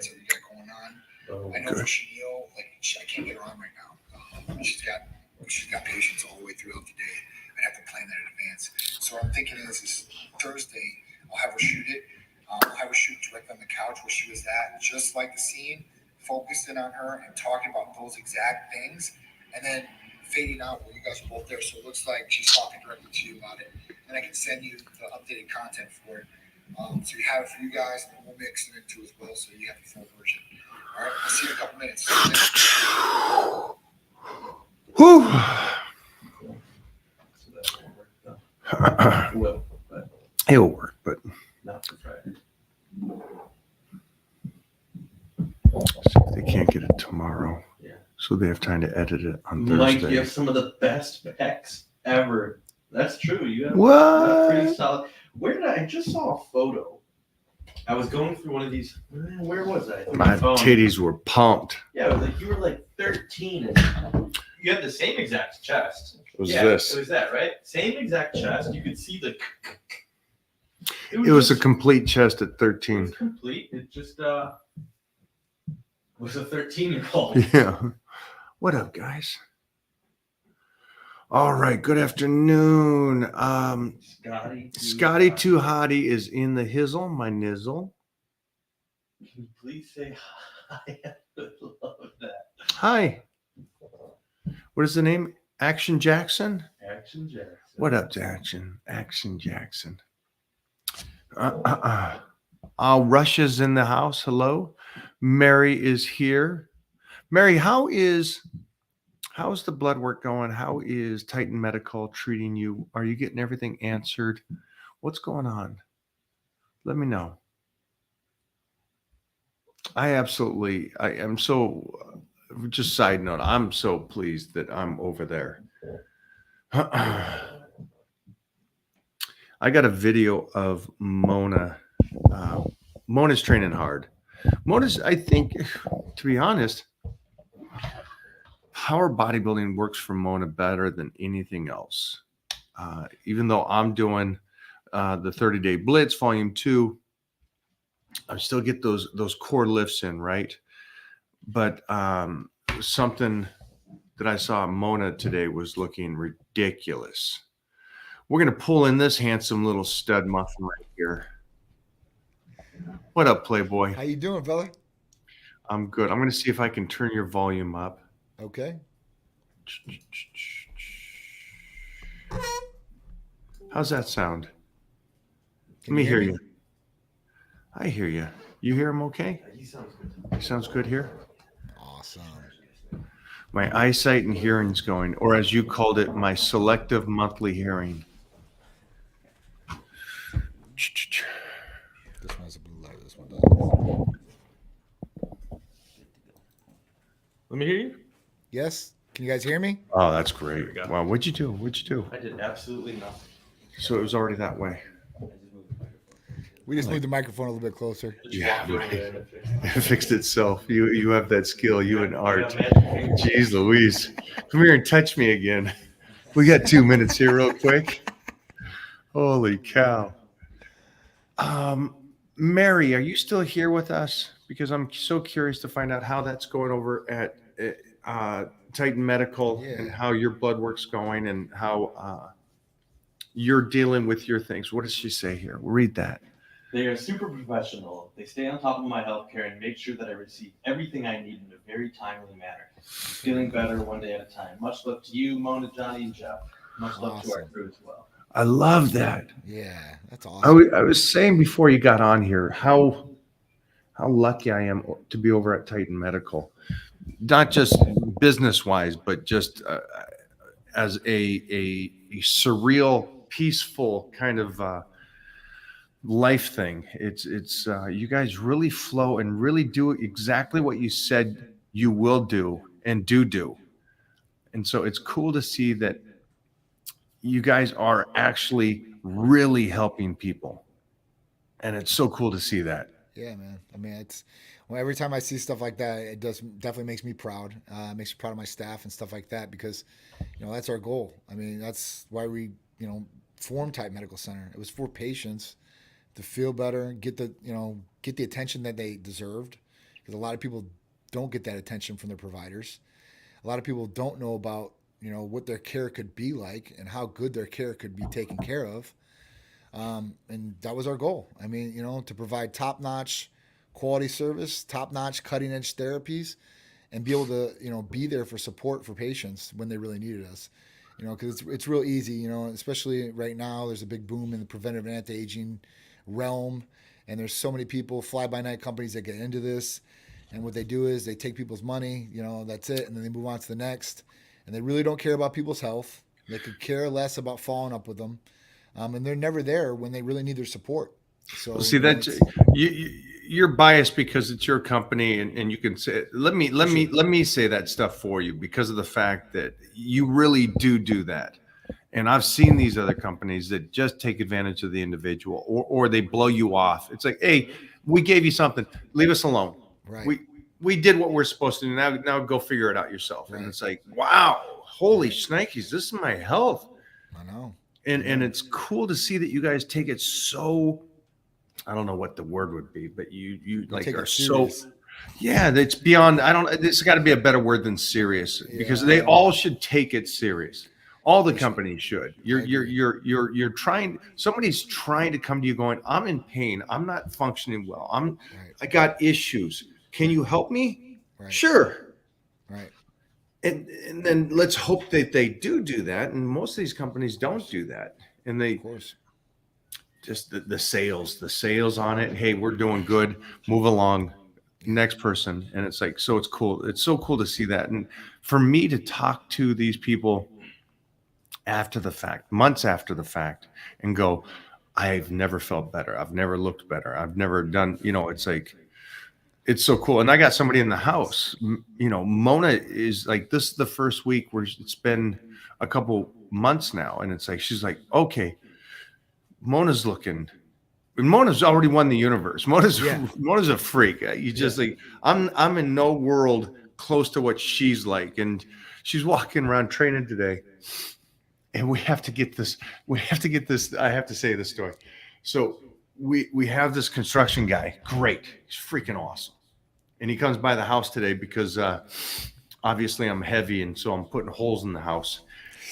that we got going on. Oh, I know for Chanel, I can't get her on right now. She's got patients all the way throughout the day. I'd have to plan that in advance. So what I'm thinking is Thursday, I'll have her shoot it. I'll have her shoot directly on the couch where she was at, just like the scene, focusing on her and talking about those exact things, and then fading out where you guys are both there. So it looks like she's talking directly to you about it. And I can send you the updated content for it. So you have it for you guys, and then we'll mix it into as well, so you have the full version. All right, I'll see you in a couple minutes. Whew. so that won't work though. Will, but It'll work, but not for Friday. see if they can't get it tomorrow. Yeah. So they have time to edit it on Mike, Thursday. you have some of the best pecs ever. That's true. You have What? pretty solid. Where did I just saw a photo? I was going through one of these. Where was I? My titties were pumped. Yeah, it was like you were like 13 and you had the same exact chest. It was yeah, this. It was that, right? Same exact chest. You could see the. It was a just- complete chest at It 13. was complete. It just was a 13-year-old. Yeah. What up, guys? All right. Good afternoon. Scotty Too Hottie is in the hizzle, my nizzle. Can you please say hi? I would love that. Hi. What is the name? Action Jackson? Action Jackson. What up, Action? Action Jackson. Russia's in the house. Hello. Mary is here. Mary, how is the blood work going? How is Titan Medical treating you? Are you getting everything answered? What's going on? Let me know. I am so, just side note, I'm so pleased that I'm over there. I got a video of Mona. Mona's training hard. Mona's, I think, to be honest, power bodybuilding works for Mona better than anything else. Even though I'm doing the 30-day blitz volume 2, I still get those core lifts in, right? But something that I saw Mona today was looking ridiculous. We're going to pull in this handsome little stud muffin right here. What up, Playboy? How you doing, fella? I'm good. I'm going to see if I can turn your volume up. Okay. How's that sound? Can Let me you hear me? you. I hear you. You hear him okay? He sounds good. He sounds good here. Awesome. My eyesight and hearing's going, or as you called it, my selective monthly hearing. This one has a blue light. This one doesn't. Let me hear you. Yes. Can you guys hear me? Oh, that's great. There we go. Wow, what'd you do? What'd you do? I did absolutely nothing. So it was already that way. I just moved the microphone. We just moved the microphone a little bit closer. Just Yeah, walked over right. there and it fixed it. It fixed itself. You have that skill. You and Art. Yeah, magic fingers. Jeez Louise. Come here and touch me again. We got 2 minutes here real quick. Holy cow. Mary, are you still here with us? Because I'm so curious to find out how that's going over at Titan Medical and Yeah. how your blood work's going and how you're dealing with your things. What does she say here? Read that. They are super professional. They stay on top of my healthcare and make sure that I receive everything I need in a very timely manner. Feeling better one day at a time. Much love to you, Mona, Johnny, and Jeff. Much love to our Awesome. crew as well. I love that. Yeah, that's I awesome. I was saying before you got on here how lucky I am to be over at Titan Medical, not just business wise, but just as a surreal, peaceful kind of life thing. It's you guys really flow and really do exactly what you said you will do and do. And so it's cool to see that you guys are actually really helping people. And it's so cool to see that. Yeah, man. I mean, every time I see stuff like that, it definitely makes me proud. Makes me proud of my staff and stuff like that because, that's our goal. I mean, that's why we, formed Type Medical Center. It was for patients to feel better, get the attention that they deserved, because a lot of people don't get that attention from their providers. A lot of people don't know about, what their care could be like and how good their care could be taken care of. And that was our goal. I mean, to provide top notch quality service, top notch cutting edge therapies, and be able to, be there for support for patients when they really needed us. Because it's real easy, especially right now, there's a big boom in the preventive anti-aging realm. And there's so many people, fly-by-night companies that get into this. And what they do is they take people's money, that's it. And then they move on to the next. And they really don't care about people's health. They could care less about following up with them. And they're never there when they really need their support. So Well, see that you're biased because it's your company, and you can say, let me say that stuff for you because of the fact that you really do that. And I've seen these other companies that just take advantage of the individual, or they blow you off. It's like, hey, we gave you something, leave us alone. Right. We did what we're supposed to do. Now go figure it out yourself. Right. And it's like, wow, holy shnikes, this is my health. I know. And it's cool to see that you guys take it so, I don't know what the word would be, but you like are so, yeah, that's beyond, it's got to be a better word than serious, because they all should take it serious. All the companies should. You're trying, somebody's trying to come to you going, I'm in pain. I'm not functioning well. I got issues. Can you help me? Right. Sure. Right. And then let's hope that they do that. And most of these companies don't do that. And they, Of course, just the sales on it. Hey, we're doing good. Move along. Next person. And it's like, so it's cool. It's so cool to see that. And for me to talk to these people after the fact, months after the fact, and go, I've never felt better. I've never looked better. I've never done, it's like, it's so cool. And I got somebody in the house, Mona is like, this is the first week where it's been a couple months now. And it's like, she's like, okay, Mona's looking, and Mona's already won the universe. Mona's a freak. You just like, I'm in no world close to what she's like. And she's walking around training today. And we have to get this. I have to say this story. So we have this construction guy. Great. He's freaking awesome. And he comes by the house today because obviously I'm heavy, and so I'm putting holes in the house.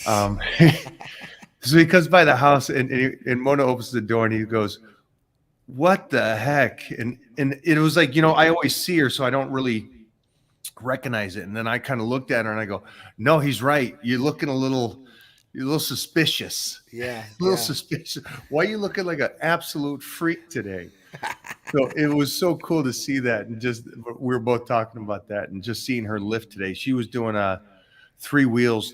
So he comes by the house, and Mona opens the door, and he goes, what the heck? And it was like, I always see her, so I don't really recognize it. And then I kind of looked at her and I go, no, he's right. You're looking a little suspicious. Yeah. A little suspicious. Why are you looking like an absolute freak today? So it was so cool to see that. And just, we were both talking about that, and just seeing her lift today. She was doing 3 bills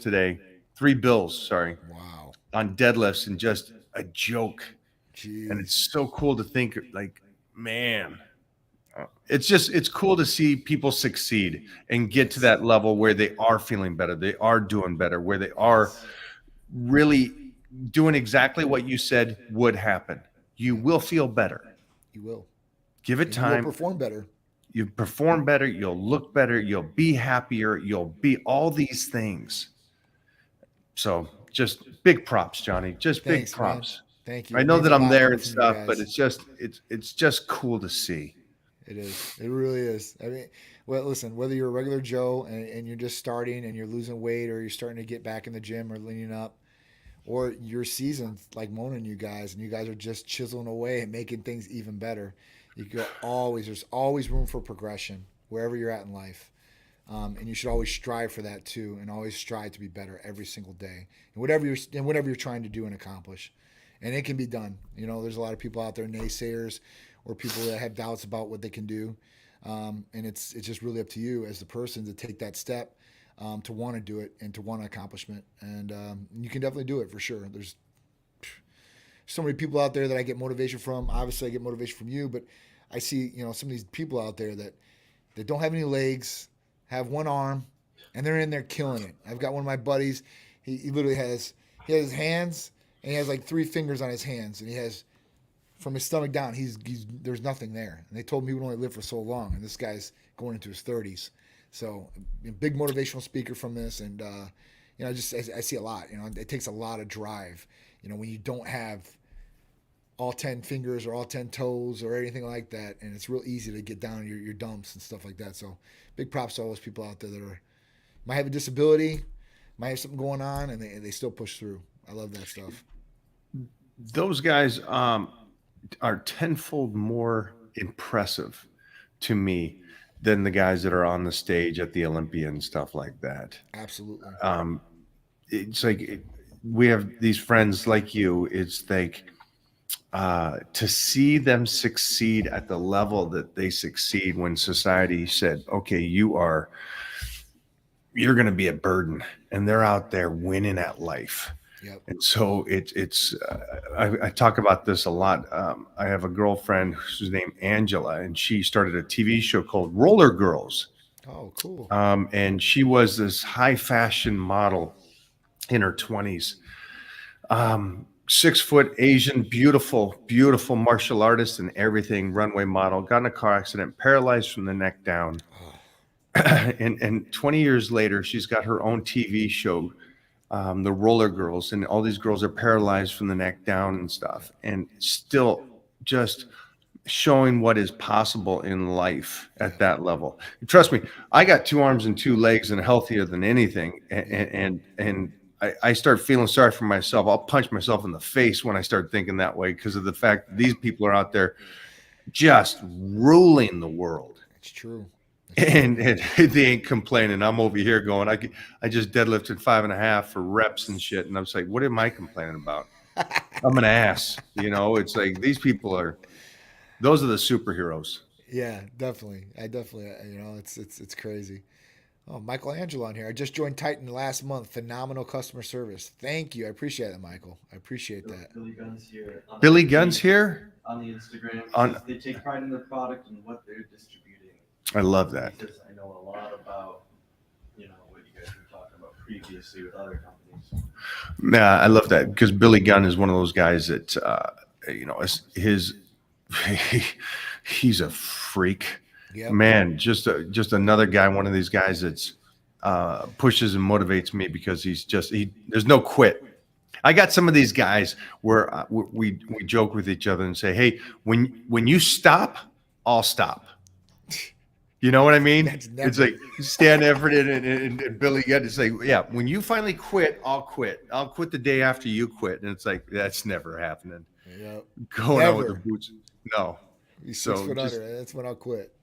on deadlifts, and just a joke. Jeez. And it's so cool to think, like, man, it's cool to see people succeed and get to that level where they are feeling better. They are doing better, where they are really doing exactly what you said would happen. You will feel better. You will. Give it time. You'll perform better. You perform better. You'll look better. You'll be happier. You'll be all these things. So just big props, Johnny. Just Thanks, big props. Man. Thank you. I know that I'm there and from you stuff, guys. but it's just cool to see. It is. It really is. I mean, well, listen, whether you're a regular Joe and you're just starting and you're losing weight, or you're starting to get back in the gym or leaning up, or you're seasoned like Mona and you guys are just chiseling away and making things even better. There's always room for progression wherever you're at in life. And you should always strive for that too, and always strive to be better every single day, and whatever you're trying to do and accomplish. And it can be done. There's a lot of people out there, naysayers, or people that have doubts about what they can do. And it's just really up to you as the person to take that step, to want to do it and to want an accomplishment. And you can definitely do it for sure. There's so many people out there that I get motivation from. Obviously, I get motivation from you, but I see, some of these people out there that don't have any legs, have one arm, and they're in there killing it. I've got one of my buddies. He literally has his hands, and he has like 3 fingers on his hands, and he has, from his stomach down, he's there's nothing there. And they told me he would only live for so long, and this guy's going into his 30s. So, big motivational speaker from this, and I see a lot. It takes a lot of drive. When you don't have all 10 fingers or all 10 toes or anything like that. And it's real easy to get down your dumps and stuff like that. So big props to all those people out there that might have a disability, might have something going on, and they still push through. I love that stuff. Those guys are tenfold more impressive to me than the guys that are on the stage at the Olympia and stuff like that. Absolutely. It's like we have these friends like you. It's like to see them succeed at the level that they succeed when society said, okay, you're going to be a burden, and they're out there winning at life. Yep. And so I talk about this a lot. I have a girlfriend who's named Angela, and she started a TV show called Roller Girls. Oh, cool. And she was this high fashion model in her 20s. 6 foot Asian, beautiful, beautiful martial artist and everything, runway model, got in a car accident, paralyzed from the neck down. And 20 years later, she's got her own TV show, the Roller Girls, and all these girls are paralyzed from the neck down and stuff, and still just showing what is possible in life at that level. Trust me, I got 2 arms and 2 legs and healthier than anything, and I start feeling sorry for myself. I'll punch myself in the face when I start thinking that way because of the fact that these people are out there just ruling the world. It's true. And they ain't complaining. I'm over here going, I just deadlifted 5.5 for reps and shit. And I was like, what am I complaining about? I'm an ass. It's like these people those are the superheroes. Yeah, definitely. It's crazy. Oh, Michael Angelo on here. I just joined Titan last month. Phenomenal customer service. Thank you. I appreciate it, Michael. I appreciate that. Billy Gunn's here. Billy Gunn's here? On the Instagram. They take pride in their product and what they're distributing. I love that. Because I know a lot about, what you guys were talking about previously with other companies. Yeah, I love that because Billy Gunn is one of those guys that, he's a freak. Yep. Man, just another guy, one of these guys that's pushes and motivates me because there's no quit. I got some of these guys where we joke with each other and say, hey, when you stop, I'll stop. You know what I mean? It's like Stan Everett and Billy Gunn. It's like, yeah, when you finally quit, I'll quit. I'll quit the day after you quit. And it's like, that's never happening. Yep. Going out with the boots. No. He's 6 foot under. That's when I'll quit.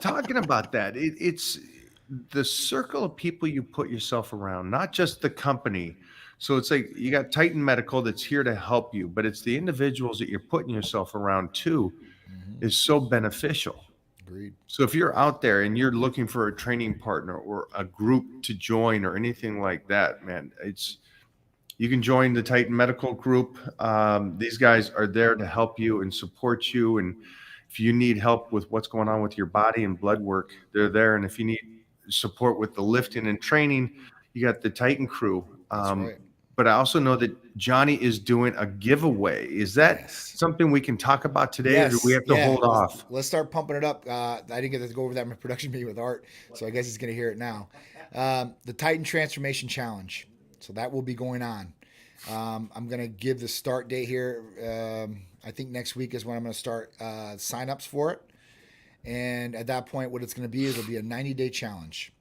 Talking about that, it's the circle of people you put yourself around, not just the company. So it's like you got Titan Medical that's here to help you, but it's the individuals that you're putting yourself around too is so beneficial. Agreed. So if you're out there and you're looking for a training partner or a group to join or anything like that, man, you can join the Titan Medical group. These guys are there to help you and support you. And if you need help with what's going on with your body and blood work, they're there. And if you need support with the lifting and training, you got the Titan crew. That's right. But I also know that Johnny is doing a giveaway. Is that something we can talk about today, yes. or do we have to hold off? Let's start pumping it up. I didn't get to go over that in my production meeting with Art, so I guess he's going to hear it now. The Titan Transformation Challenge. So that will be going on. I'm going to give the start date here. I think next week is when I'm going to start signups for it. And at that point, what it's going to be is it'll be a 90-day challenge.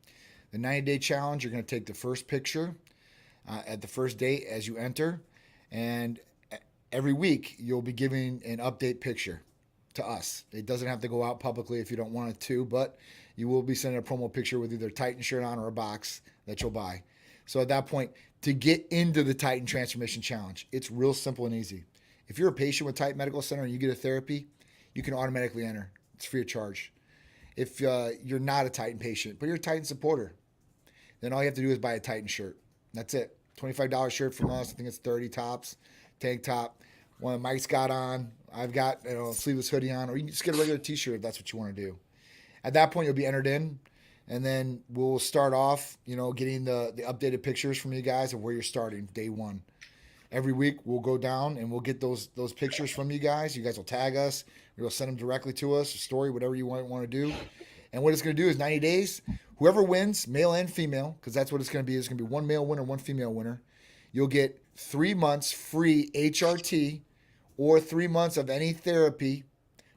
The 90-day challenge, you're going to take the first picture at the first date as you enter. And every week, you'll be giving an update picture to us. It doesn't have to go out publicly if you don't want it to, but you will be sending a promo picture with either a Titan shirt on or a box that you'll buy. So at that point, to get into the Titan Transformation Challenge, it's real simple and easy. If you're a patient with Titan Medical Center and you get a therapy, you can automatically enter. It's free of charge. If you're not a Titan patient, but you're a Titan supporter, then all you have to do is buy a Titan shirt. That's it. $25 shirt from us. I think it's 30 tops, tank top. One that Mike's got on. I've got a sleeveless hoodie on, or you can just get a regular t-shirt if that's what you want to do. At that point, you'll be entered in, and then we'll start off, getting the updated pictures from you guys of where you're starting day one. Every week, we'll go down and we'll get those pictures from you guys. You guys will tag us. We'll send them directly to us, a story, whatever you want to do. And what it's going to do is 90 days. Whoever wins, male and female, because that's what it's going to be. It's going to be one male winner, one female winner. You'll get 3 months free HRT or 3 months of any therapy,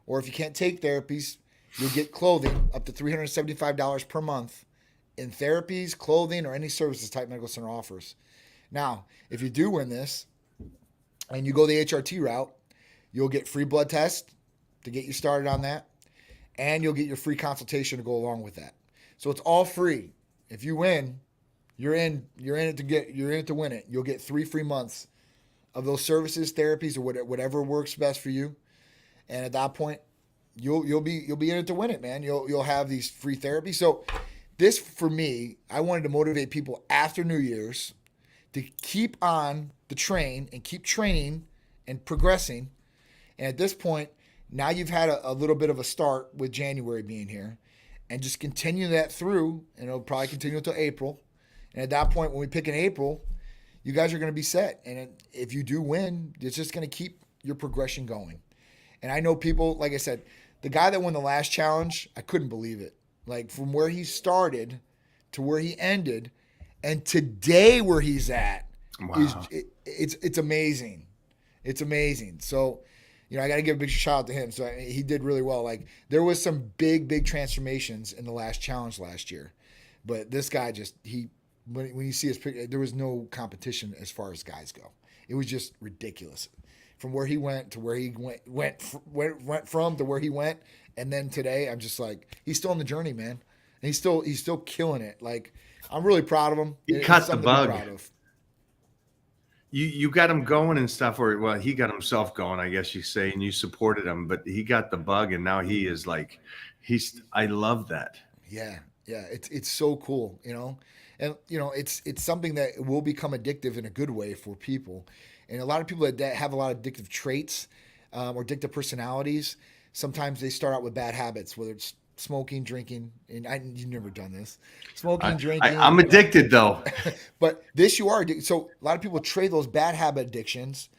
or if you can't take therapies, you'll get clothing up to $375 per month in therapies, clothing, or any services Titan Medical Center offers. Now, if you do win this and you go the HRT route, you'll get free blood tests to get you started on that, and you'll get your free consultation to go along with that. So it's all free. If you win, you're in it to win it. You'll get 3 free months of those services, therapies, or whatever works best for you. And at that point, you'll be in it to win it, man. You'll have these free therapies. So this, for me, I wanted to motivate people after New Year's to keep on the train and keep training and progressing. And at this point, now you've had a little bit of a start with January being here, and just continue that through, and it'll probably continue until April. And at that point, when we pick in April, you guys are going to be set. And if you do win, it's just going to keep your progression going. And I know people, like I said, the guy that won the last challenge, I couldn't believe it. Like, from where he started to where he ended, and today where he's at, Wow. it's amazing. It's amazing. So, I got to give a big shout out to him. So he did really well. Like, there was some big transformations in the last challenge last year, but this guy when you see his picture, there was no competition as far as guys go. It was just ridiculous from where he went to where he went from to where he went. And then today, I'm just like, he's still on the journey, man. And he's still killing it. Like, I'm really proud of him. He caught the something to be bug. proud of. You got him going and stuff, or well, he got himself going, I guess you say, and you supported him, but he got the bug, and now he is like, I love that. Yeah, it's so cool, and it's something that will become addictive in a good way for people, and a lot of people that have a lot of addictive traits or addictive personalities, sometimes they start out with bad habits, whether it's smoking, drinking, and you've never done this, smoking, drinking. I'm addicted though. But this you are addicted. So a lot of people trade those bad habit addictions,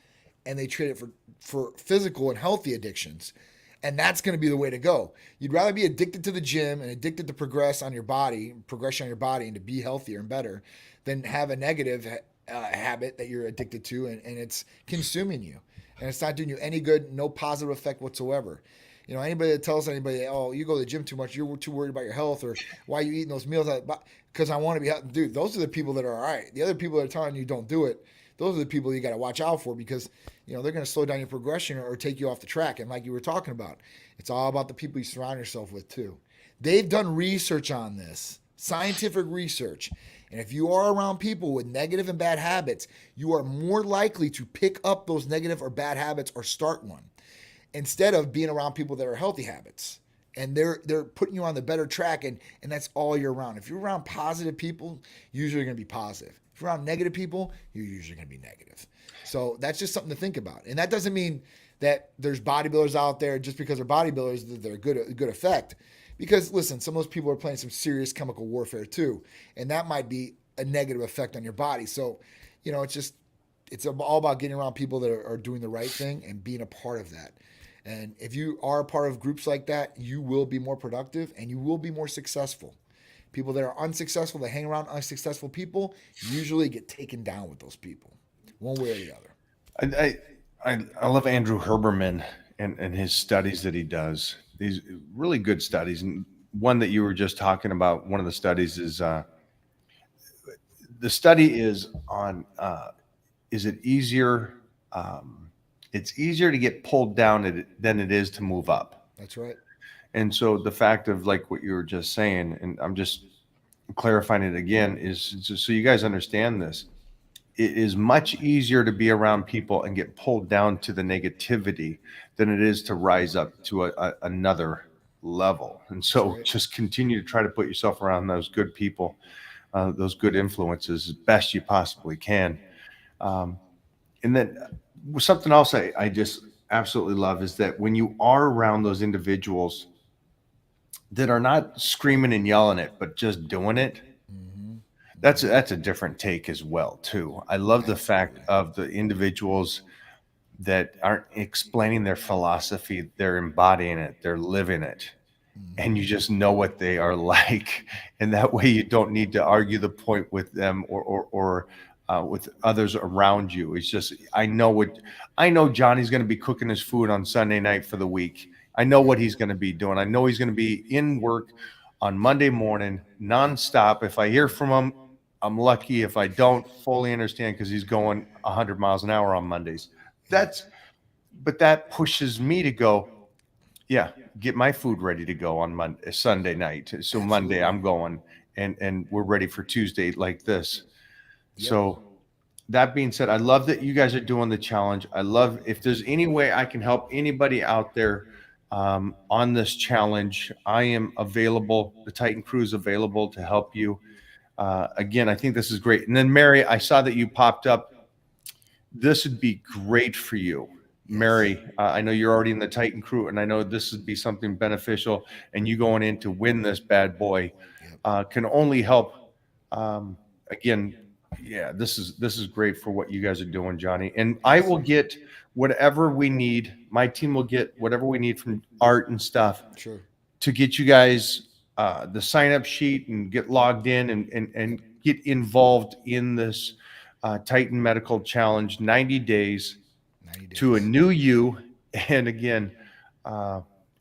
and they trade it for physical and healthy addictions. And that's going to be the way to go. You'd rather be addicted to the gym and addicted to progression on your body and to be healthier and better than have a negative habit that you're addicted to, and it's consuming you. And it's not doing you any good, no positive effect whatsoever. Anybody that tells anybody, oh, you go to the gym too much, you're too worried about your health, or why are you eating those meals? Because I want to be healthy. Dude, those are the people that are all right. The other people that are telling you don't do it, those are the people you got to watch out for, because they're going to slow down your progression or take you off the track. And like you were talking about, it's all about the people you surround yourself with too. They've done research on this, scientific research. And if you are around people with negative and bad habits, you are more likely to pick up those negative or bad habits or start one, instead of being around people that are healthy habits. And they're putting you on the better track, and that's all you're around. If you're around positive people, usually you're going to be positive. If you're around negative people, you're usually going to be negative. So that's just something to think about. And that doesn't mean that there's bodybuilders out there just because they're bodybuilders that they're good effect. Because listen, some of those people are playing some serious chemical warfare too, and that might be a negative effect on your body. So, it's all about getting around people that are doing the right thing and being a part of that. And if you are a part of groups like that, you will be more productive and you will be more successful. People that are unsuccessful, that hang around unsuccessful people, usually get taken down with those people, one way or the other. I love Andrew Herberman and his studies that he does. These really good studies. And one that you were just talking about, one of the studies is the study is on is it easier? It's easier to get pulled down than it is to move up. That's right. And so the fact of like what you were just saying, and I'm just clarifying it again, is just so you guys understand this. It is much easier to be around people and get pulled down to the negativity than it is to rise up to another level. And so just continue to try to put yourself around those good people, those good influences as best you possibly can. And then something else I just absolutely love is that when you are around those individuals that are not screaming and yelling it, but just doing it, that's a different take as well too. I love the fact of the individuals that aren't explaining their philosophy, they're embodying it, they're living it, and you just know what they are like, and that way you don't need to argue the point with them or with others around you. It's just I know Johnny's going to be cooking his food on Sunday night for the week. I know what he's going to be doing. I know he's going to be in work on Monday morning nonstop. If I hear from him, I'm lucky. If I don't, fully understand because he's going 100 miles an hour on Mondays. But that pushes me to go, yeah, get my food ready to go on Sunday night. So Absolutely. Monday I'm going and we're ready for Tuesday like this. Yep. So that being said, I love that you guys are doing the challenge. I love if there's any way I can help anybody out there on this challenge, I am available. The Titan Crew is available to help you. Again, I think this is great. And then Mary, I saw that you popped up. This would be great for you. Mary, I know you're already in the Titan Crew, and I know this would be something beneficial, and you going in to win this bad boy can only help. Again, yeah, this is great for what you guys are doing, Johnny. And I will get whatever we need. My team will get whatever we need from Art and stuff Sure. to get you guys the sign-up sheet and get logged in and get involved in this Titan Medical Challenge, 90 days. 90 days. To a new you. And again,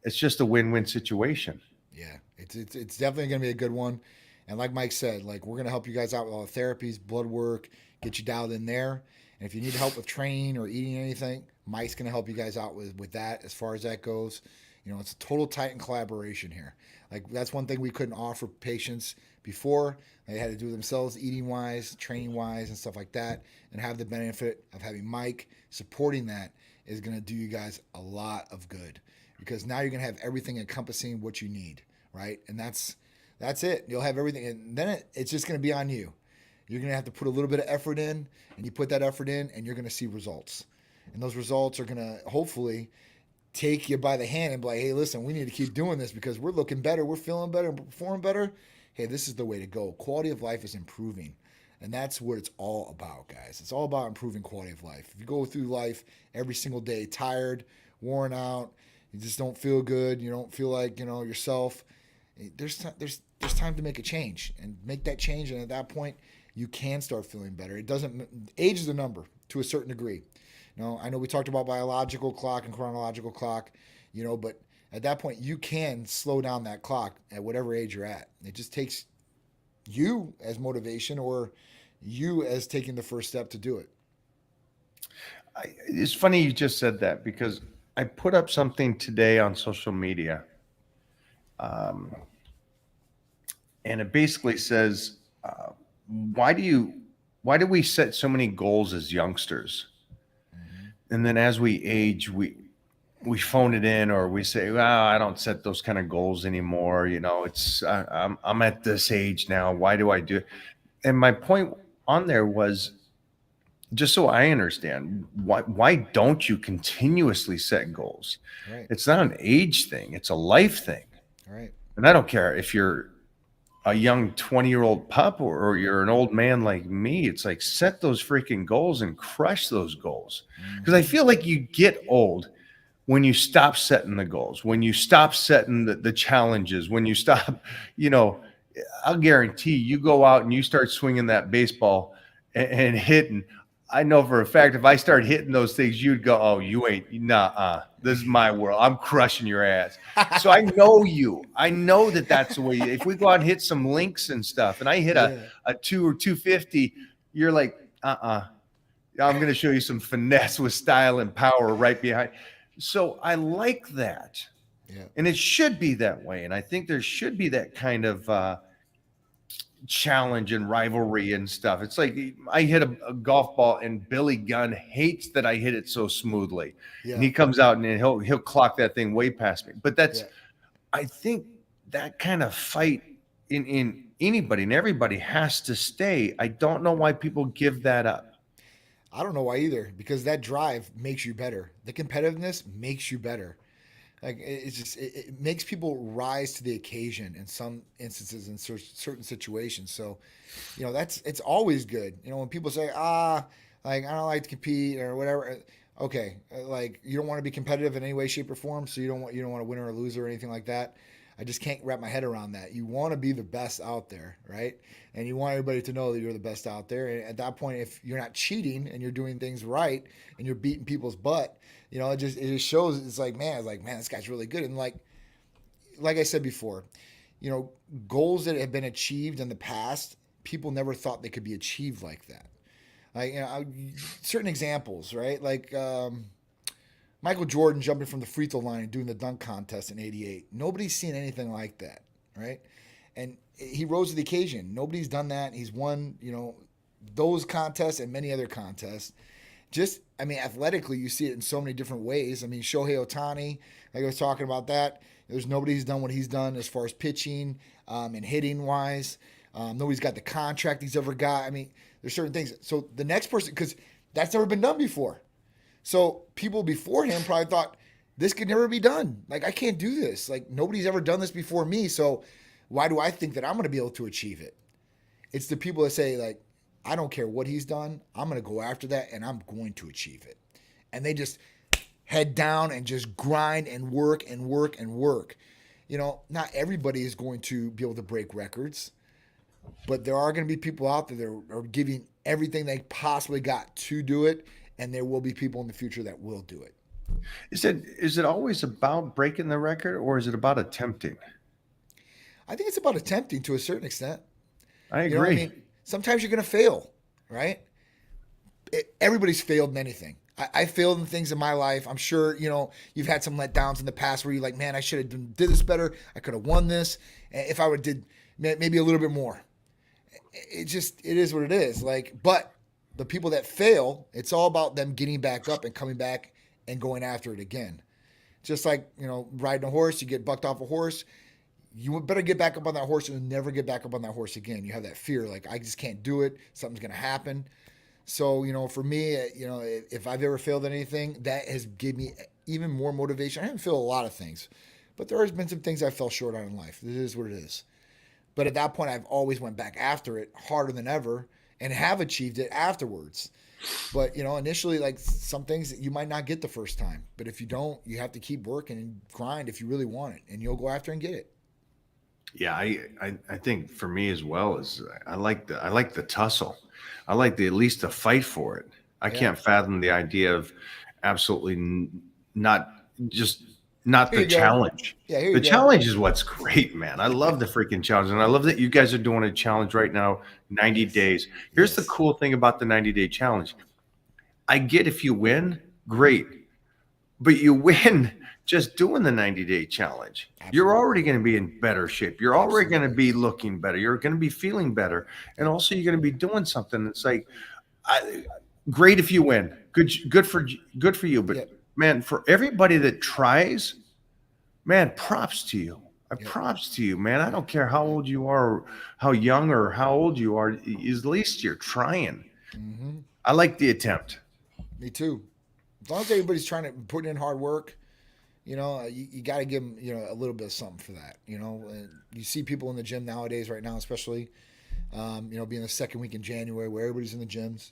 it's just a win-win situation. Yeah, it's definitely going to be a good one. And like Mike said, like we're going to help you guys out with all the therapies, blood work, get you dialed in there. And if you need help with training or eating anything, Mike's going to help you guys out with that as far as that goes. You know, it's a total Titan collaboration here. Like that's one thing we couldn't offer patients before. They had to do it themselves, eating wise, training wise, and stuff like that. And have the benefit of having Mike supporting that is going to do you guys a lot of good because now you're going to have everything encompassing what you need, right? And that's it. You'll have everything, and then it's just going to be on you. You're going to have to put a little bit of effort in, and you put that effort in, and you're going to see results. And those results are going to hopefully take you by the hand and be like, hey, listen, we need to keep doing this because we're looking better, we're feeling better, we're performing better. Hey, this is the way to go. Quality of life is improving. And that's what it's all about, guys. It's all about improving quality of life. If you go through life every single day tired, worn out, you just don't feel good, you don't feel like, yourself, there's time to make a change and make that change. And at that point, you can start feeling better. Age is a number to a certain degree. I know we talked about biological clock and chronological clock, but at that point, you can slow down that clock at whatever age you're at. It just takes you as motivation or you as taking the first step to do it. It's funny you just said that because I put up something today on social media. And it basically says, why do we set so many goals as youngsters? Mm-hmm. And then as we age, we phone it in or we say, well, I don't set those kind of goals anymore. I'm at this age now. Why do I do it? And my point on there was just so I understand, why don't you continuously set goals? Right. It's not an age thing. It's a life thing. Right. And I don't care if you're a young 20-year-old pup or you're an old man like me. It's like set those freaking goals and crush those goals. Because I feel like you get old when you stop setting the goals, when you stop setting the challenges, when you stop, I'll guarantee you go out and you start swinging that baseball and hitting. I know for a fact, if I start hitting those things, you'd go, oh, you ain't, this is my world. I'm crushing your ass. So I know you. I know that's the way. If we go out and hit some links and stuff, and I hit a 2 or 250, you're like, I'm going to show you some finesse with style and power right behind. So I like that. Yeah. And it should be that way. And I think there should be that kind of challenge and rivalry and stuff. It's like I hit a golf ball and Billy Gunn hates that I hit it so smoothly. Yeah. And he comes out and he'll clock that thing way past me. But I think that kind of fight in anybody and everybody has to stay. I don't know why people give that up. I don't know why either, because that drive makes you better. The competitiveness makes you better. Like it makes people rise to the occasion in some instances in certain situations. So, it's always good. When people say, like I don't like to compete or whatever. Okay, like you don't want to be competitive in any way, shape, or form. So you don't want to win or lose or anything like that. I just can't wrap my head around that. You want to be the best out there, right? And you want everybody to know that you're the best out there. And at that point, if you're not cheating and you're doing things right and you're beating people's butt, it just shows. It's like, man, this guy's really good. And like I said before, goals that have been achieved in the past, people never thought they could be achieved like that. Like, certain examples, right? Like Michael Jordan jumping from the free throw line and doing the dunk contest in '88. Nobody's seen anything like that, right? And he rose to the occasion. Nobody's done that. He's won, those contests and many other contests. Athletically, you see it in so many different ways. I mean, Shohei Ohtani, like I was talking about that. There's nobody who's done what he's done as far as pitching and hitting wise. Nobody's got the contract he's ever got. I mean, there's certain things. So the next person, because that's never been done before. So people before him probably thought this could never be done. Like, I can't do this. Like, nobody's ever done this before me. So why do I think that I'm going to be able to achieve it? It's the people that say, like, I don't care what he's done. I'm going to go after that and I'm going to achieve it. And they just head down and just grind and work and work and work. Not everybody is going to be able to break records, but there are going to be people out there that are giving everything they possibly got to do it. And there will be people in the future that will do it. Is it always about breaking the record, or is it about attempting? I think it's about attempting to a certain extent. I agree. Sometimes you're going to fail, right? Everybody's failed in anything. I failed in things in my life. I'm sure, you've had some letdowns in the past where you're like, man, I should have did this better. I could have won this. If I would have did maybe a little bit more. It is what it is. But the people that fail, it's all about them getting back up and coming back and going after it again. Just like, riding a horse, you get bucked off a horse. You better get back up on that horse and never get back up on that horse again. You have that fear, like, I just can't do it. Something's going to happen. So, for me, if I've ever failed at anything, that has given me even more motivation. I haven't failed a lot of things, but there has been some things I fell short on in life. It is what it is. But at that point, I've always went back after it harder than ever and have achieved it afterwards. But, initially, like, some things that you might not get the first time. But if you don't, you have to keep working and grind if you really want it, and you'll go after and get it. Yeah, I think for me as well is I like the tussle. I like at least the fight for it. I can't fathom the idea of absolutely not the challenge. Yeah, here you the go. challenge is what's great, man. I love the freaking challenge, and I love that you guys are doing a challenge right now, 90 days. Here's the cool thing about the 90-day challenge. I get if you win, great, but you win just doing the 90-day challenge. Absolutely. You're already going to be in better shape. You're already going to be looking better. You're going to be feeling better, and also you're going to be doing something that's like, great if you win. Good for you, but. Yep. Man, for everybody that tries, man, props to you. Props to you, man. I don't care how old you are, or how young or how old you are. At least you're trying. Mm-hmm. I like the attempt. Me too. As long as everybody's trying to put in hard work, you got to give them, a little bit of something for that. You see people in the gym nowadays, right now, especially, being the second week in January where everybody's in the gyms.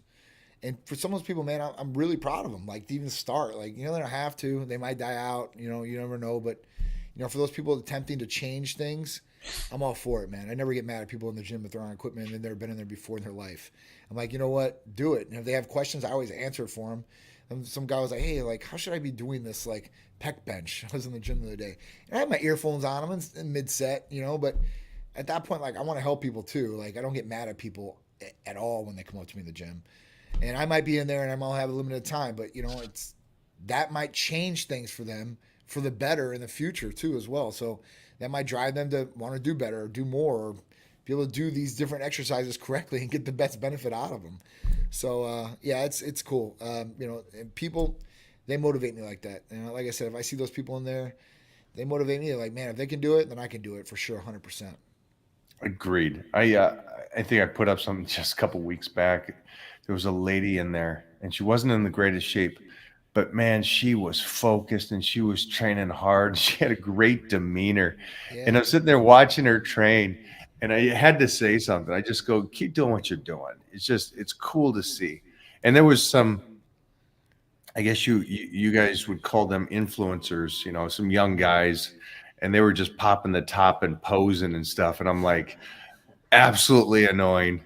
And for some of those people, man, I'm really proud of them. Like, to even start, they don't have to. They might die out. You never know. But, for those people attempting to change things, I'm all for it, man. I never get mad at people in the gym if they're on equipment and they've never been in there before in their life. I'm like, you know what? Do it. And if they have questions, I always answer it for them. And some guy was like, hey, how should I be doing this, pec bench? I was in the gym the other day. And I had my earphones on them in mid-set, but at that point, I want to help people too. I don't get mad at people at all when they come up to me in the gym. And I might be in there and I might have a limited time, but that might change things for them for the better in the future too as well. So that might drive them to want to do better or do more or be able to do these different exercises correctly and get the best benefit out of them. So it's cool. And people, they motivate me like that. Like I said, if I see those people in there, they motivate me. They're like, man, if they can do it, then I can do it for sure, 100%. Agreed. I think I put up something just a couple weeks back. There was a lady in there, and she wasn't in the greatest shape, but man, she was focused and she was training hard. She had a great demeanor. Yeah. And I'm sitting there watching her train, and I had to say something. I just go, keep doing what you're doing. It's cool to see. And there was some, I guess you guys would call them influencers, some young guys, and they were just popping the top and posing and stuff. And I'm like, absolutely annoying.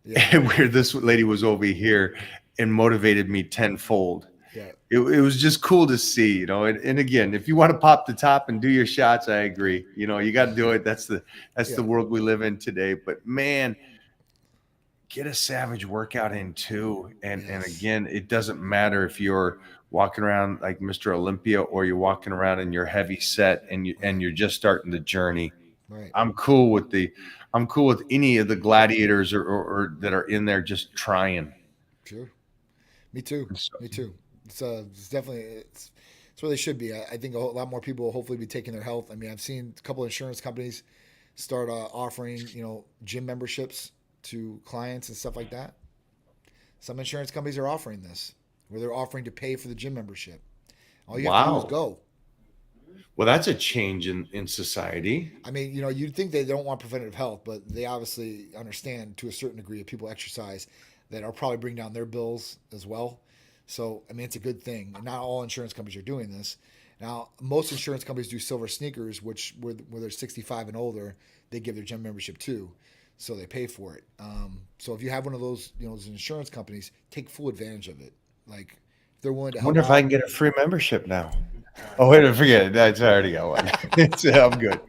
Yeah. Where this lady was over here and motivated me tenfold. Yeah. It was just cool to see, you know. And again, if you want to pop the top and do your shots, I agree. You know, you got to do it. That's the Yeah. world we live in today. But man, get a savage workout in too. And Yes. again, it doesn't matter if you're walking around like Mr. Olympia or you're walking around in your heavy set and you're just starting the journey. Right. I'm cool with any of the gladiators or that are in there just trying. Sure. Me too. So- Me too. It's definitely it's where they should be. I think a lot more people will hopefully be taking their health. I mean, I've seen a couple of insurance companies start offering gym memberships to clients and stuff like that. Some insurance companies are offering this, where they're offering to pay for the gym membership. All you have to do Wow. is go. Well, that's a change in society. I mean, you'd think they don't want preventative health, but they obviously understand to a certain degree if people exercise that are probably bring down their bills as well. So, I mean, it's a good thing. And not all insurance companies are doing this. Now, most insurance companies do silver sneakers, which where they're 65 and older, they give their gym membership too. So they pay for it. So if you have one of those, those insurance companies, take full advantage of it. Like, if they're willing to I help wonder if I can get a free membership now. Oh, wait, forget it. I already got one. I'm good.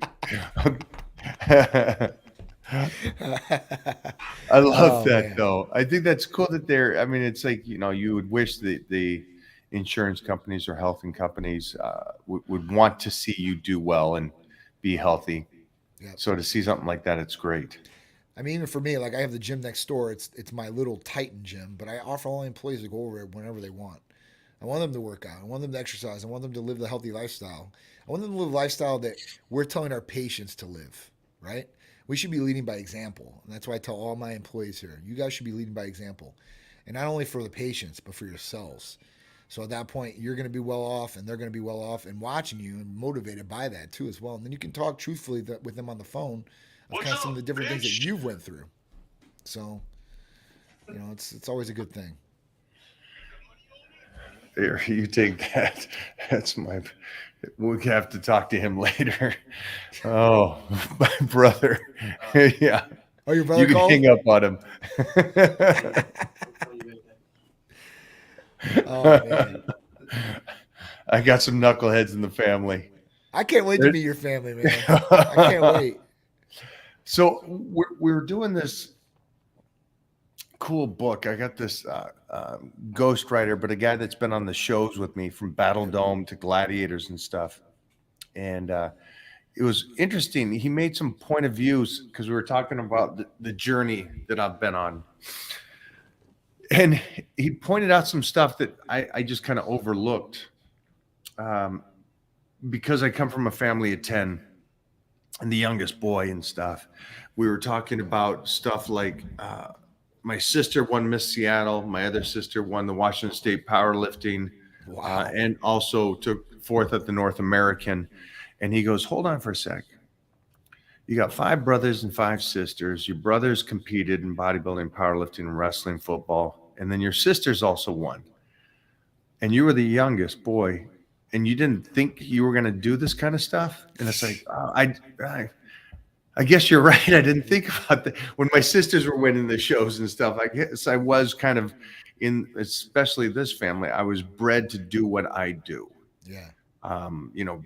I love that man. though. I think that's cool that I mean, it's like, you would wish that the insurance companies or health and companies would want to see you do well and be healthy. Yep. So to see something like that, it's great. I mean, even for me, like I have the gym next door. It's my little Titan gym, but I offer all employees to go over it whenever they want. I want them to work out. I want them to exercise. I want them to live the healthy lifestyle. I want them to live a lifestyle that we're telling our patients to live, right? We should be leading by example. And that's why I tell all my employees here, you guys should be leading by example. And not only for the patients, but for yourselves. So at that point, you're going to be well off and they're going to be well off and watching you and motivated by that too as well. And then you can talk truthfully with them on the phone of kind of some of the different things that you've went through. So, it's always a good thing. Here, you take that. That's we'll have to talk to him later. Oh, my brother. Yeah. Oh, your brother You can called? hang up on him. Oh, man. I got some knuckleheads in the family. I can't wait to meet your family, man. I can't wait. So we're doing this cool book. I got this ghostwriter, but a guy that's been on the shows with me from Battle Dome to Gladiators and stuff. And it was interesting. He made some point of views because we were talking about the journey that I've been on. And he pointed out some stuff that I just kind of overlooked because I come from a family of 10 and the youngest boy and stuff. We were talking about stuff like my sister won Miss Seattle. My other sister won the Washington State powerlifting and also took fourth at the North American. And he goes, hold on for a sec. You got 5 brothers and 5 sisters. Your brothers competed in bodybuilding, powerlifting, and wrestling, football. And then your sisters also won. And you were the youngest boy. And you didn't think you were going to do this kind of stuff? And it's like, I guess you're right. I didn't think about that. When my sisters were winning the shows and stuff, I guess I was kind of especially this family, I was bred to do what I do. Yeah.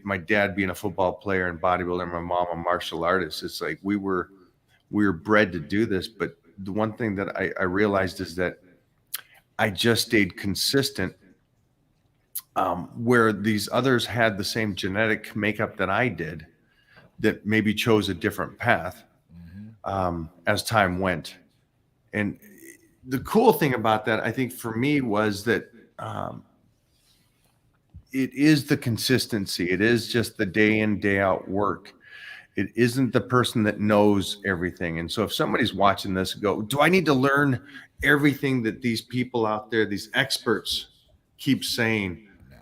My dad being a football player and bodybuilder, my mom a martial artist. It's like we were bred to do this. But the one thing that I realized is that I just stayed consistent where these others had the same genetic makeup that I did that maybe chose a different path as time went. And the cool thing about that, I think for me, was that it is the consistency. It is just the day in, day out work. It isn't the person that knows everything. And so if somebody's watching this go, do I need to learn everything that these people out there, these experts keep saying? No.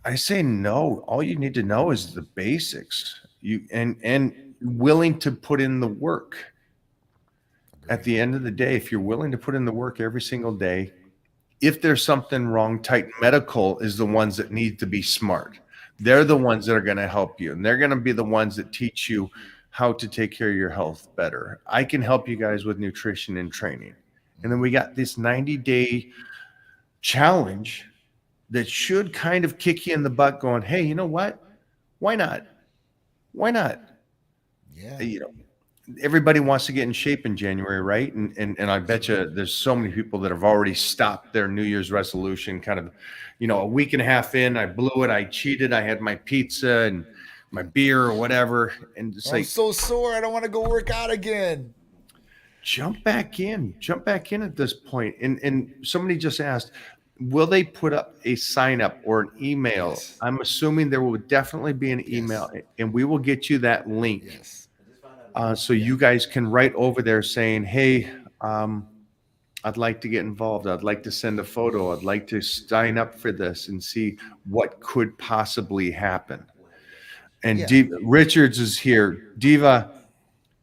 I say no. All you need to know is the basics. And willing to put in the work. At the end of the day, if you're willing to put in the work every single day, if there's something wrong, Titan Medical is the ones that need to be smart. They're the ones that are going to help you, and they're going to be the ones that teach you how to take care of your health better. I can help you guys with nutrition and training. And then we got this 90-day challenge that should kind of kick you in the butt going, hey, you know what? Why not? Why not? Yeah. You know, everybody wants to get in shape in January, right? And I bet you there's so many people that have already stopped their New Year's resolution kind of, a week and a half in, I blew it, I cheated, I had my pizza and my beer or whatever. And it's I'm like, so sore. I don't want to go work out again. jump back in at this point. And somebody just asked, will they put up a sign up or an email? Yes. I'm assuming there will definitely be an email, and we will get you that link. Yes. So you guys can write over there saying, hey, I'd like to get involved. I'd like to send a photo. I'd like to sign up for this and see what could possibly happen. And Yeah. Richards is here. Diva,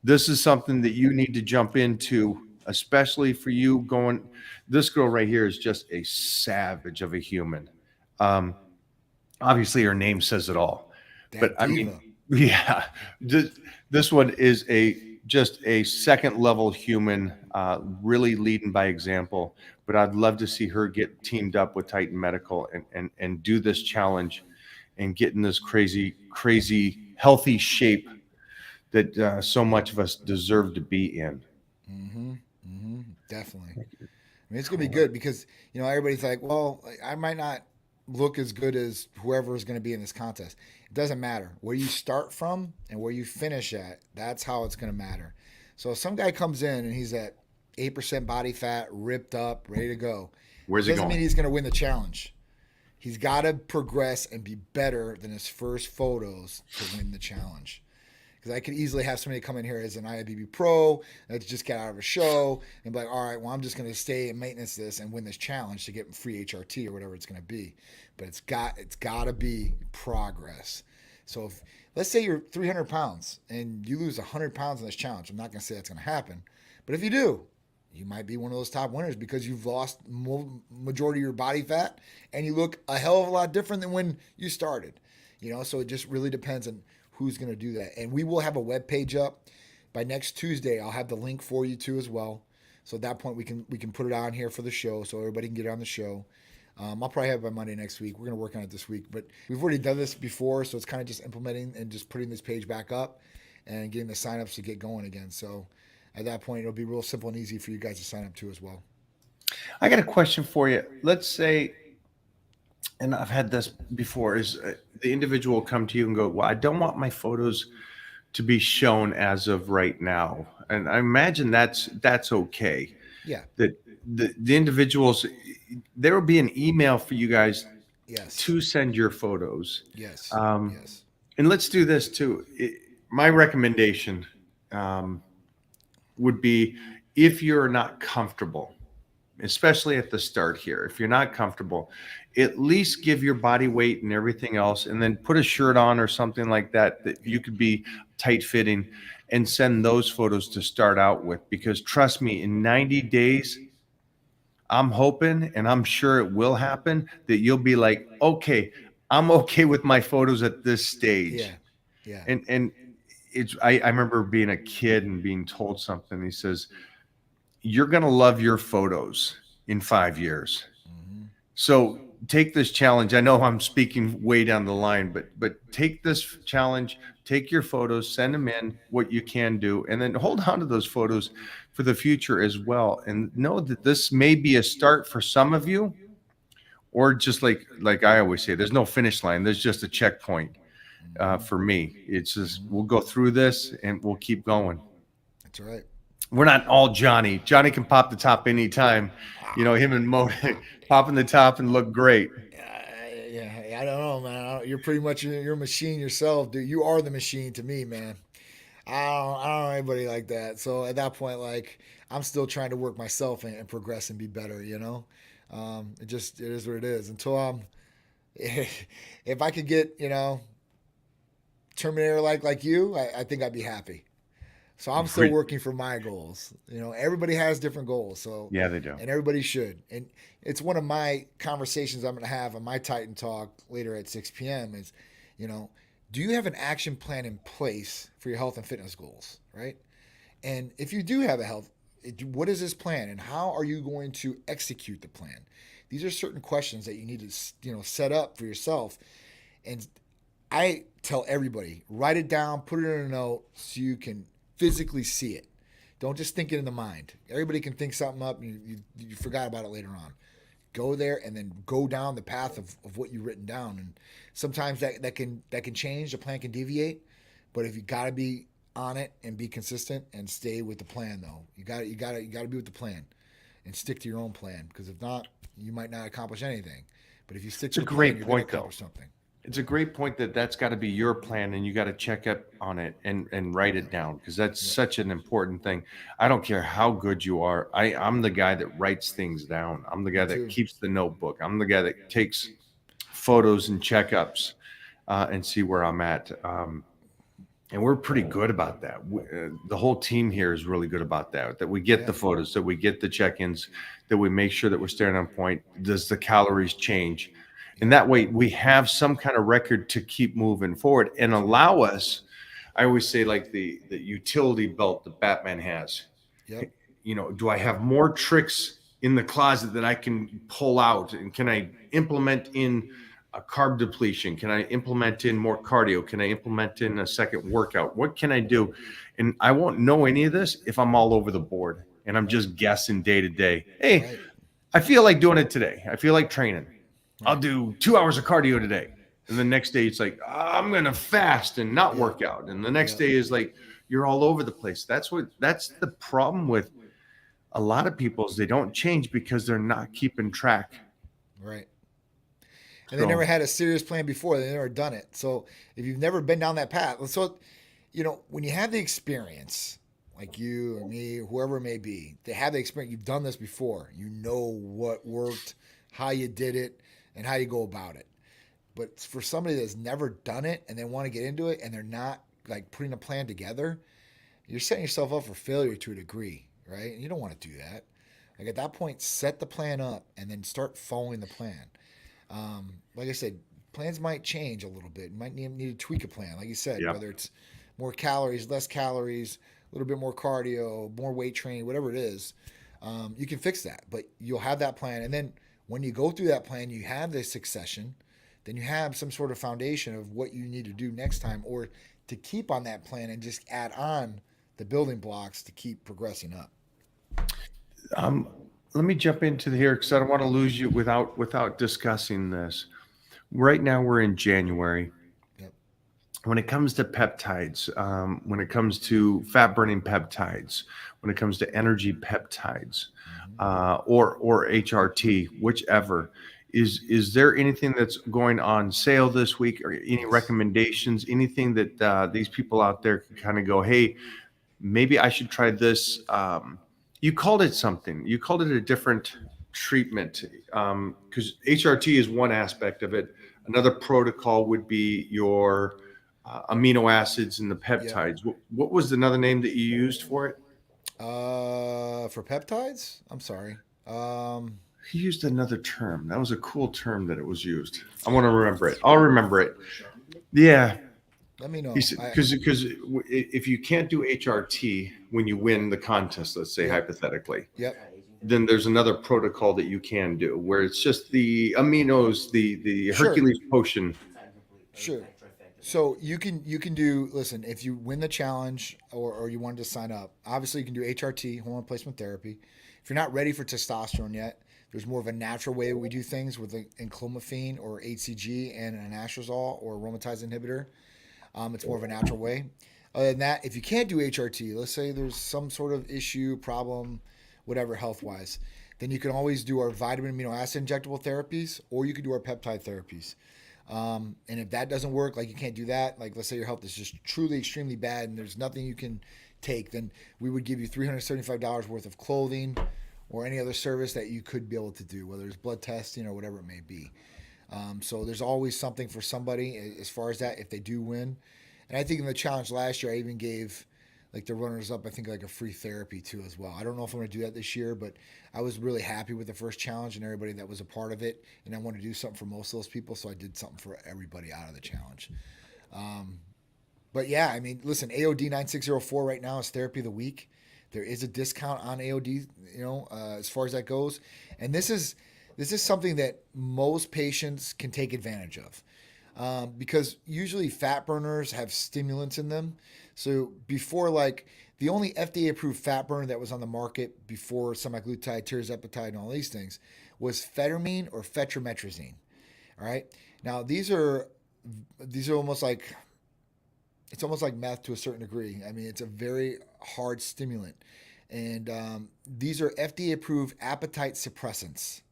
this is something that you need to jump into, especially for you going. This girl right here is just a savage of a human. Obviously, her name says it all. But I mean, yeah, this one is just a second level human, really leading by example. But I'd love to see her get teamed up with Titan Medical and do this challenge and get in this crazy healthy shape that so much of us deserve to be in. Definitely. I mean, it's gonna be good because everybody's like, well, I might not look as good as whoever is going to be in this contest. It doesn't matter where you start from and where you finish at. That's how it's going to matter. So if some guy comes in and he's at 8% body fat, ripped up, ready to go, Where's he doesn't going? mean he's going to win the challenge. He's got to progress and be better than his first photos to win the challenge. Because I could easily have somebody come in here as an IFBB pro that just got out of a show and be like, all right, well, I'm just going to stay and maintenance this and win this challenge to get free HRT or whatever it's going to be. But it's got to be progress. So if let's say you're 300 pounds and you lose 100 pounds in this challenge, I'm not going to say that's going to happen. But if you do, you might be one of those top winners because you've lost majority of your body fat and you look a hell of a lot different than when you started. So it just really depends on who's going to do that. And we will have a web page up by next Tuesday. I'll have the link for you too as well. So at that point we can put it on here for the show so everybody can get on the show. I'll probably have it by Monday next week. We're going to work on it this week, but we've already done this before. So it's kind of just implementing and just putting this page back up and getting the signups to get going again. So at that point, it'll be real simple and easy for you guys to sign up too as well. I got a question for you. Let's say, and I've had this before, is the individual will come to you and go, well, I don't want my photos to be shown as of right now. And I imagine that's okay. Yeah. That the individuals, there will be an email for you guys to send your photos. Yes. Yes. And let's do this too. My recommendation would be, if you're not comfortable, especially at the start here, if you're not comfortable, at least give your body weight and everything else, and then put a shirt on or something like that you could be tight fitting, and send those photos to start out with. Because trust me, in 90 days, I'm hoping, and I'm sure it will happen, that you'll be like, okay, I'm okay with my photos at this stage. Yeah. And I remember being a kid and being told something. He says, you're going to love your photos in 5 years. Mm-hmm. So take this challenge. I know I'm speaking way down the line, but take this challenge, take your photos, send them in, what you can do, and then hold on to those photos for the future as well. And know that this may be a start for some of you, or just like I always say, there's no finish line. There's just a checkpoint. For me, it's just, we'll go through this and we'll keep going. That's right. We're not all Johnny. Johnny can pop the top anytime. Him and Mo popping the top and look great. Yeah, I don't know, man. You're pretty much you're a machine yourself, dude. You are the machine to me, man. I don't know anybody like that. So at that point, like, I'm still trying to work myself and progress and be better. It is what it is. Until if I could get Terminator like you, I think I'd be happy. So I'm still working for my goals. Everybody has different goals. So yeah, they do. And everybody should. And it's one of my conversations I'm going to have on my Titan Talk later at 6 p.m. is You know, do you have an action plan in place for your health and fitness goals, right? And if you do have a health, what is this plan and how are you going to execute the plan? These are certain questions that you need to, set up for yourself. And I tell everybody, write it down, put it in a note so you can physically see it. Don't just think it in the mind. Everybody can think something up and you forgot about it later on. Go there and then go down the path of what you've written down. And sometimes that can change. The plan can deviate, but if you got to be on it and be consistent and stay with the plan, though, you got to be with the plan and stick to your own plan. Because if not, you might not accomplish anything. But if you stick It's to a the plan, great you're going to point, though. accomplish something. It's a great point that's got to be your plan, and you got to check up on it and write it down, because that's such an important thing. I don't care how good you are. I'm the guy that writes things down. I'm the guy Me too. that keeps the notebook. I'm the guy that takes photos and checkups and see where I'm at. And we're pretty good about that. The whole team here is really good about that. That we get the photos, that we get the check-ins, that we make sure that we're staying on point. Does the calories change? And that way we have some kind of record to keep moving forward and allow us. I always say, like the utility belt that Batman has. Yep. Do I have more tricks in the closet that I can pull out? And can I implement in a carb depletion? Can I implement in more cardio? Can I implement in a second workout? What can I do? And I won't know any of this if I'm all over the board and I'm just guessing day to day. Hey, Right. I feel like doing it today. I feel like training. I'll do 2 hours of cardio today. And the next day it's like, I'm going to fast and not work out. And the next day is like, you're all over the place. That's the problem with a lot of people, is they don't change because they're not keeping track. Right. And they never had a serious plan before. They never done it. So if you've never been down that path, so, when you have the experience, like you or me, whoever it may be, they have the experience. You've done this before. You know what worked, how you did it, and how you go about it. But for somebody that's never done it and they want to get into it and they're not like putting a plan together, you're setting yourself up for failure to a degree, right? And you don't want to do that. Like at that point, set the plan up and then start following the plan. Like I said, plans might change a little bit. You might need to tweak a plan, like you said, whether it's more calories, less calories, a little bit more cardio, more weight training, whatever it is. You can fix that, but you'll have that plan. And then when you go through that plan, you have this succession, then you have some sort of foundation of what you need to do next time or to keep on that plan and just add on the building blocks to keep progressing up. Let me jump into here because I don't want to lose you without discussing this. Right now we're in January. Yep. When it comes to peptides, when it comes to fat burning peptides, when it comes to energy peptides, or HRT, whichever, is there anything that's going on sale this week, or any recommendations, anything that these people out there can kind of go, hey, maybe I should try this? You called it something. You called it a different treatment, because HRT is one aspect of it. Another protocol would be your amino acids and the peptides. What was another name that you used for it? For peptides? I'm sorry. He used another term. That was a cool term that it was used. I want to remember it. I'll remember it. Yeah. Let me know. Because if you can't do HRT when you win the contest, let's say hypothetically, then there's another protocol that you can do where it's just the aminos, the Hercules potion. Sure. So you can do, listen, if you win the challenge or you wanted to sign up, obviously you can do HRT, hormone replacement therapy. If you're not ready for testosterone yet, there's more of a natural way we do things with enclomiphene or HCG and an anastrozole or aromatase inhibitor. It's more of a natural way. Other than that, if you can't do HRT, let's say there's some sort of issue, problem, whatever health-wise, then you can always do our vitamin amino acid injectable therapies, or you can do our peptide therapies. And if that doesn't work, like you can't do that, like let's say your health is just truly extremely bad and there's nothing you can take, then we would give you $375 worth of clothing or any other service that you could be able to do, whether it's blood testing or whatever it may be. So there's always something for somebody as far as that if they do win. And I think in the challenge last year, I even gave like the runners up, I think like a free therapy too as well. I don't know if I'm going to do that this year, but I was really happy with the first challenge and everybody that was a part of it. And I wanted to do something for most of those people. So I did something for everybody out of the challenge. But yeah, I mean, listen, AOD 9604 right now is therapy of the week. There is a discount on AOD, as far as that goes. And this is something that most patients can take advantage of. Because usually fat burners have stimulants in them. So before, like, the only FDA approved fat burner that was on the market before semaglutide, tirzepatide, and all these things was phetermine or fetrometrazine. All right. Now these are almost like, it's almost like meth to a certain degree. I mean, it's a very hard stimulant. And these are FDA approved appetite suppressants.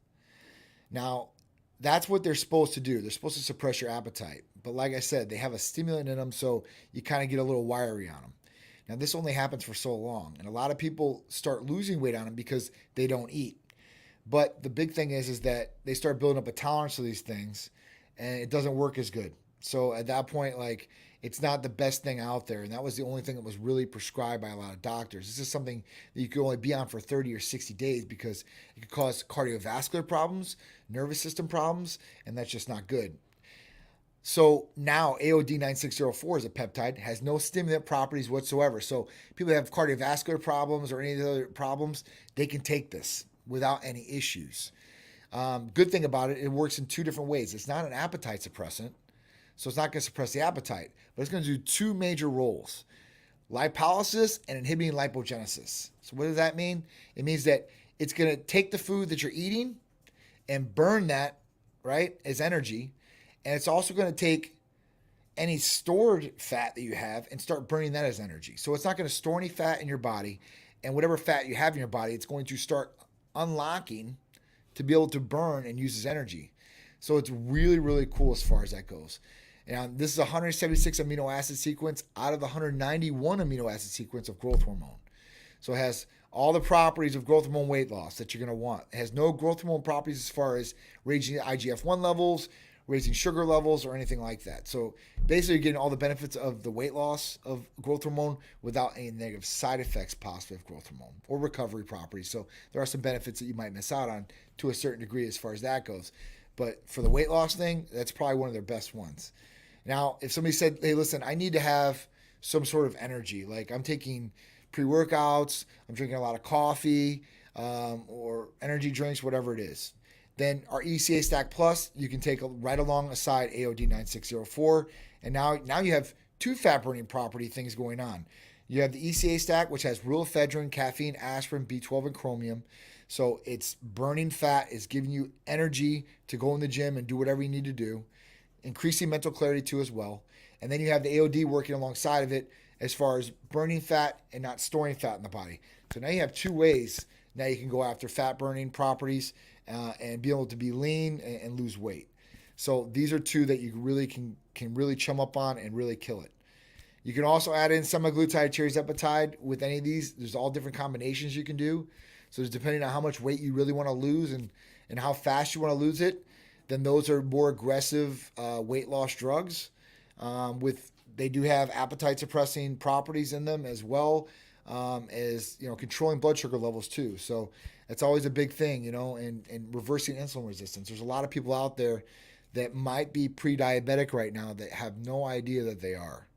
Now, that's what they're supposed to do. They're supposed to suppress your appetite. But like I said, they have a stimulant in them, so you kind of get a little wiry on them. Now, this only happens for so long. And a lot of people start losing weight on them because they don't eat. But the big thing is that they start building up a tolerance to these things, and it doesn't work as good. So at that point, like, it's not the best thing out there. And that was the only thing that was really prescribed by a lot of doctors. This is something that you could only be on for 30 or 60 days because it could cause cardiovascular problems, nervous system problems, and that's just not good. So now AOD 9604 is a peptide, has no stimulant properties whatsoever. So people that have cardiovascular problems or any of the other problems, they can take this without any issues. Good thing about it, it works in two different ways. It's not an appetite suppressant, so it's not going to suppress the appetite, but it's going to do two major roles: lipolysis and inhibiting lipogenesis. So what does that mean? It means that it's going to take the food that you're eating and burn that, right, as energy. And it's also going to take any stored fat that you have and start burning that as energy. So it's not going to store any fat in your body, and whatever fat you have in your body, it's going to start unlocking to be able to burn and use as energy. So it's really, really cool as far as that goes. And this is a 176 amino acid sequence out of the 191 amino acid sequence of growth hormone. So it has all the properties of growth hormone weight loss that you're going to want. It has no growth hormone properties as far as raising IGF-1 levels, raising sugar levels, or anything like that. So basically you're getting all the benefits of the weight loss of growth hormone without any negative side effects possibly of growth hormone or recovery properties. So there are some benefits that you might miss out on to a certain degree as far as that goes. But for the weight loss thing, that's probably one of their best ones. Now, if somebody said, hey, listen, I need to have some sort of energy, like I'm taking pre-workouts, I'm drinking a lot of coffee, or energy drinks, whatever it is, then our ECA Stack Plus, you can take right alongside AOD 9604. And now you have two fat burning property things going on. You have the ECA Stack, which has rulefedrin, caffeine, aspirin, B12, and chromium. So it's burning fat, it's giving you energy to go in the gym and do whatever you need to do, increasing mental clarity too as well. And then you have the AOD working alongside of it as far as burning fat and not storing fat in the body. So now you have two ways now you can go after fat burning properties and be able to be lean and lose weight. So these are two that you really can really chum up on and really kill it. You can also add in semaglutide, tirzepatide with any of these. There's all different combinations you can do. So depending on how much weight you really want to lose and how fast you want to lose it, then those are more aggressive weight loss drugs. They do have appetite suppressing properties in them as well as controlling blood sugar levels too. So that's always a big thing, and reversing insulin resistance. There's a lot of people out there that might be pre-diabetic right now that have no idea that they are.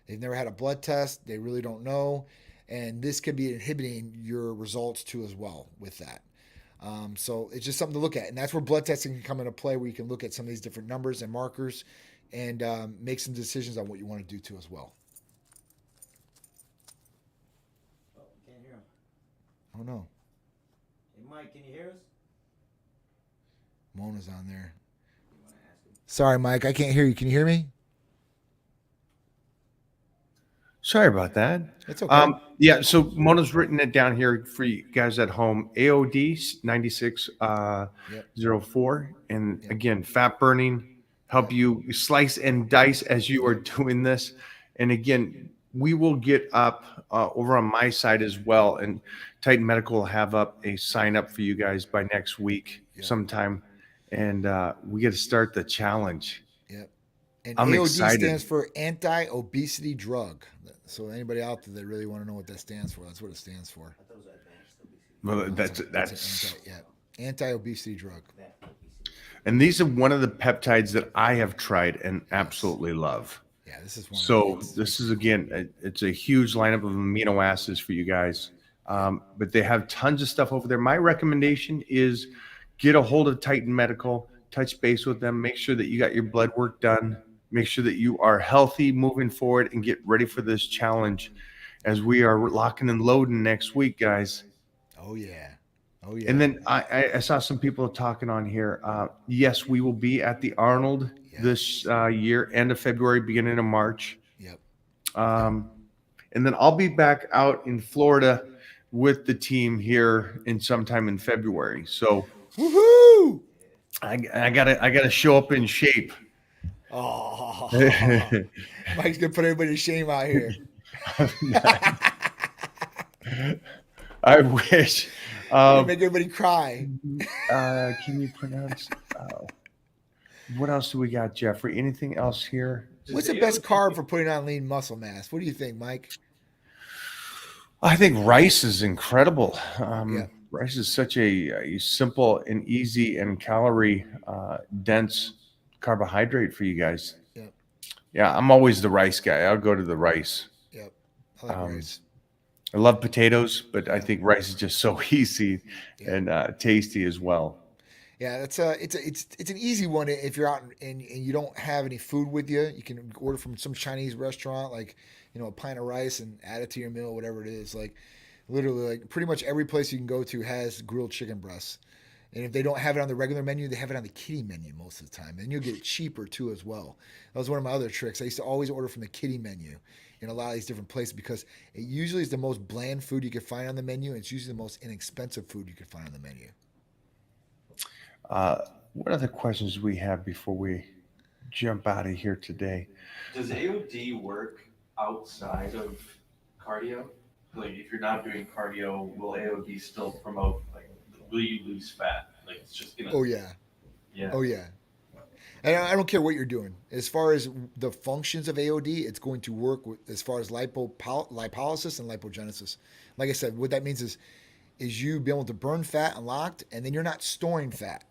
They've never had a blood test. They really don't know. And this could be inhibiting your results too as well with that. So it's just something to look at. And that's where blood testing can come into play, where you can look at some of these different numbers and markers and make some decisions on what you want to do too as well. Oh, can't hear him. Oh no, Hey, Mike, can you hear us? Mona's on there. You want to ask him? Sorry, Mike, I can't hear you. Can you hear me? Sorry about that. It's okay. Yeah, so Mona's written it down here for you guys at home. AOD 9604. And Yep. again, fat burning, help you slice and dice as you are doing this. And again, we will get up over on my side as well. And Titan Medical will have up a sign up for you guys by next week sometime. And we get to start the challenge. Yep. And I'm AOD excited. stands for anti-obesity drug. So anybody out there that really want to know what that stands for, that's what it stands for. I thought it was advanced obesity. Well, It's that's an anti-obesity drug. Advanced obesity. and these are one of the peptides that I have tried and Yes. absolutely love. Yeah, this is one. So Of this is again, it's a huge lineup of amino acids for you guys. But they have tons of stuff over there. My recommendation is get a hold of Titan Medical, touch base with them, make sure that you got your blood work done, make sure that you are healthy moving forward, and get ready for this challenge as we are locking and loading next week, guys. Oh yeah. Oh yeah. And then I saw some people talking on here. Yes, we will be at the Arnold this year, end of February, beginning of March. Yep. And then I'll be back out in Florida with the team here in sometime in February. So Woohoo! I gotta show up in shape. Oh, Mike's gonna put everybody to shame out here. I wish. Make everybody cry. Can you pronounce? What else do we got, Jeffrey? Anything else here? What's the best carb for putting on lean muscle mass? What do you think, Mike? I think rice is incredible. Yeah. Rice is such a simple and easy and calorie dense carbohydrate for you guys. Yep. Yeah, I'm always the rice guy. I'll go to the rice. Yep. I like rice. I love potatoes, but I think rice is just so easy and tasty as well. Yeah, it's an easy one if you're out and you don't have any food with you. You can order from some Chinese restaurant, like a pint of rice and add it to your meal, whatever it is. Like literally, like pretty much every place you can go to has grilled chicken breasts. And if they don't have it on the regular menu, they have it on the kiddie menu most of the time. And you'll get it cheaper too as well. That was one of my other tricks. I used to always order from the kiddie menu in a lot of these different places because it usually is the most bland food you can find on the menu. And it's usually the most inexpensive food you can find on the menu. What other questions do we have before we jump out of here today? Does AOD work outside of cardio? Like, if you're not doing cardio, will AOD still promote? Like, will you lose fat? Like, it's just gonna. Oh yeah. Yeah. Oh yeah. And I don't care what you're doing. As far as the functions of AOD, it's going to work as far as lipolysis and lipogenesis. Like I said, what that means is you be able to burn fat unlocked, and then you're not storing fat.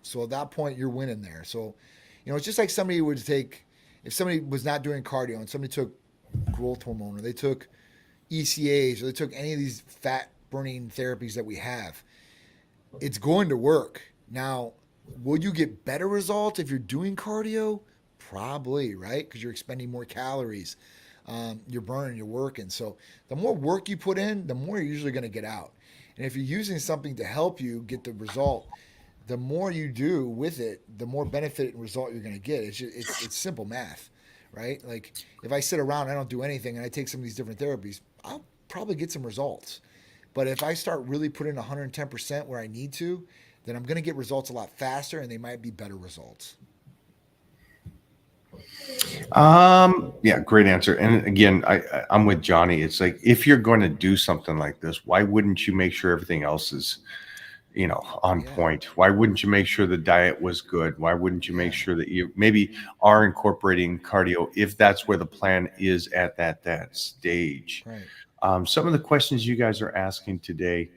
So at that point, you're winning there. So, it's just like somebody would take, if somebody was not doing cardio and somebody took growth hormone or they took ECAs or they took any of these fat burning therapies that we have, it's going to work. Now, will you get better results if you're doing cardio? Probably, right? Because you're expending more calories. You're burning, you're working. So the more work you put in, the more you're usually going to get out. And if you're using something to help you get the result, the more you do with it, the more benefit and result you're going to get. It's simple math, right? Like if I sit around, I don't do anything, and I take some of these different therapies, I'll probably get some results. But if I start really putting 110% where I need to, then I'm going to get results a lot faster, and they might be better results. Yeah, great answer. And again, I'm with Johnny. It's like, if you're going to do something like this, why wouldn't you make sure everything else is, on point? Why wouldn't you make sure the diet was good? Why wouldn't you make sure that you maybe are incorporating cardio if that's where the plan is at that stage? Right. Some of the questions you guys are asking today,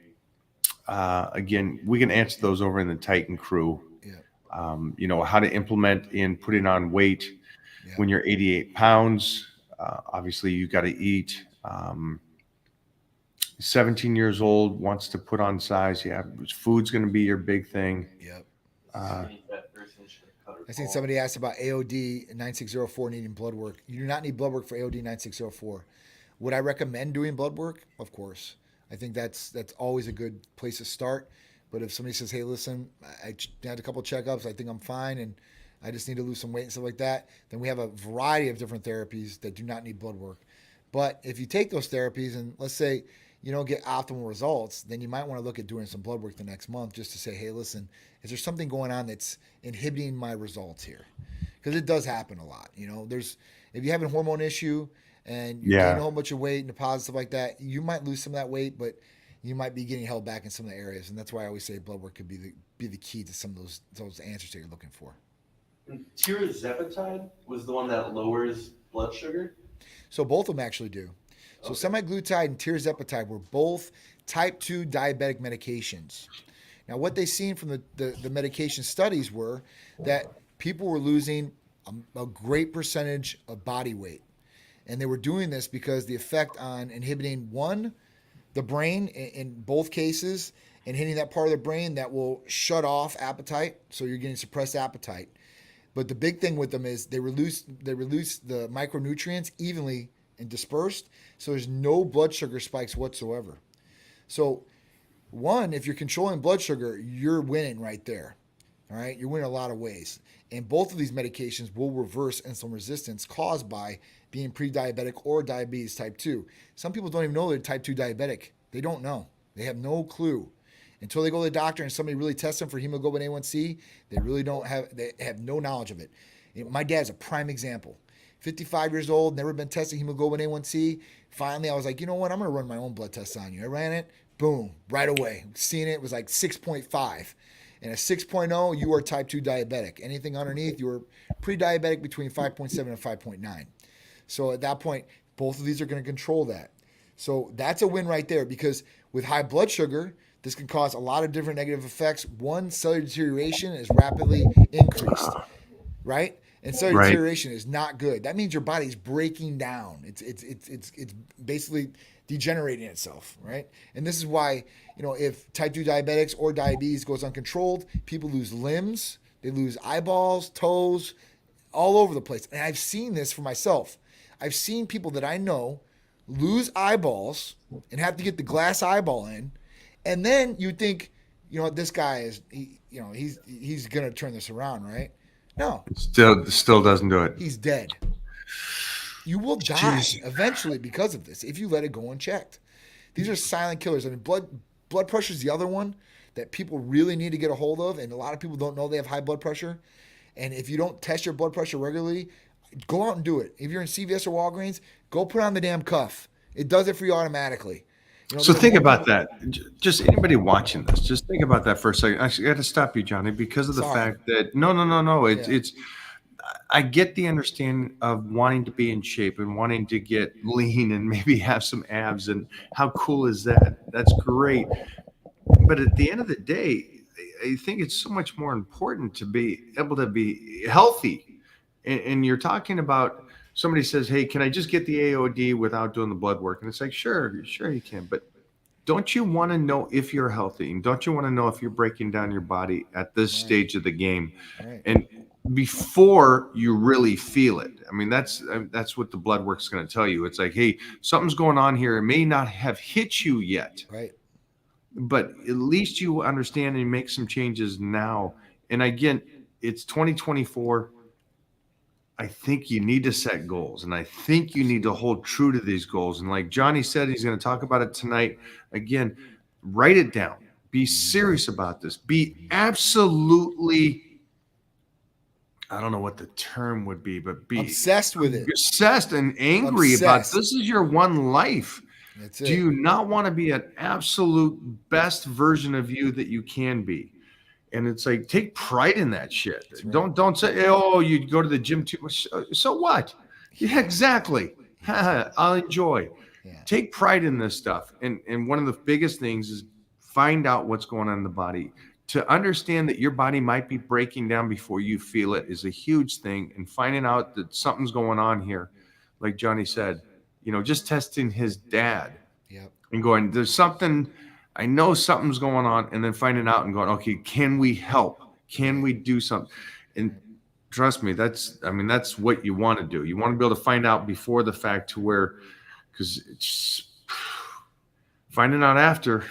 again, we can answer those over in the Titan crew. Yeah. How to implement in putting on weight when you're 88 pounds. Obviously, you got to eat. 17 years old, wants to put on size. Yeah, food's going to be your big thing. Yep. Skinny fat person should cut her I seen ball. somebody asked about AOD 9604 needing blood work. You do not need blood work for AOD 9604. Would I recommend doing blood work? Of course. I think that's always a good place to start. But if somebody says, hey, listen, I had a couple checkups, I think I'm fine, and I just need to lose some weight and stuff like that, then we have a variety of different therapies that do not need blood work. But if you take those therapies and let's say you don't get optimal results, then you might want to look at doing some blood work the next month just to say, hey, listen, is there something going on that's inhibiting my results here? Because it does happen a lot. If you have a hormone issue and you gain a whole bunch of weight and deposits, stuff like that, you might lose some of that weight, but you might be getting held back in some of the areas. And that's why I always say blood work could be the key to some of those answers that you're looking for. Tirzepatide was the one that lowers blood sugar. So both of them actually do. So semaglutide and tirzepatide were both type 2 diabetic medications. Now, what they seen from the medication studies were that people were losing a great percentage of body weight. And they were doing this because the effect on inhibiting the brain in both cases, and hitting that part of the brain that will shut off appetite. So you're getting suppressed appetite. But the big thing with them is they release the micronutrients evenly and dispersed. So there's no blood sugar spikes whatsoever. So if you're controlling blood sugar, you're winning right there. All right. You're winning a lot of ways. And both of these medications will reverse insulin resistance caused by being pre-diabetic or diabetes type 2. Some people don't even know they're type 2 diabetic. They don't know. They have no clue. Until they go to the doctor and somebody really tests them for hemoglobin A1C, they have no knowledge of it. My dad's a prime example. 55 years old, never been testing hemoglobin A1C. Finally, I was like, you know what? I'm going to run my own blood test on you. I ran it. Boom. Right away. Seeing it was like 6.5. And a 6.0, you are type 2 diabetic. Anything underneath, you are pre-diabetic between 5.7 and 5.9. So at that point, both of these are going to control that. So that's a win right there, because with high blood sugar, this can cause a lot of different negative effects. One, cellular deterioration is rapidly increased, right? And cellular deterioration is not good. That means your body's breaking down. It's basically degenerating itself, right? And this is why, if type 2 diabetics or diabetes goes uncontrolled, people lose limbs, they lose eyeballs, toes, all over the place. And I've seen this for myself. I've seen people that I know lose eyeballs and have to get the glass eyeball in. And then you think, this guy is, he's going to turn this around, right? No. Still doesn't do it. He's dead. You will die eventually because of this if you let it go unchecked. These are silent killers. I mean, blood pressure is the other one that people really need to get a hold of, and a lot of people don't know they have high blood pressure. And if you don't test your blood pressure regularly, go out and do it. If you're in CVS or Walgreens, go put on the damn cuff. It does it for you automatically. So think about that. Just anybody watching this, just think about that for a second. I got to stop you, Johnny, because of the fact that no. It's I get the understanding of wanting to be in shape and wanting to get lean and maybe have some abs, and how cool is that? That's great. But at the end of the day, I think it's so much more important to be able to be healthy. And you're talking about, somebody says, hey, can I just get the AOD without doing the blood work? And it's like, sure you can. But don't you want to know if you're healthy? And don't you want to know if you're breaking down your body at this stage of the game? Right. And before you really feel it. I mean, that's what the blood work's going to tell you. It's like, hey, something's going on here. It may not have hit you yet. Right. But at least you understand and make some changes now. And again, it's 2024. I think you need to set goals, and I think you need to hold true to these goals. And like Johnny said, he's going to talk about it tonight. Again, write it down. Be serious about this. Be absolutely, I don't know what the term would be, but be obsessed with it. Obsessed and angry about this is your one life. That's it. Do you not want to be an absolute best version of you that you can be? And it's like, take pride in that shit. Right. Don't say, oh, you go to the gym too much. So what? Yeah, exactly. I'll enjoy. Yeah. Take pride in this stuff. And one of the biggest things is find out what's going on in the body. To understand that your body might be breaking down before you feel it is a huge thing. And finding out that something's going on here, like Johnny said, just testing his dad. Yep. And going, there's something, I know something's going on, and then finding out and going, okay, can we help? Can we do something? And trust me, that's what you want to do. You want to be able to find out before the fact, to where, because it's finding out after.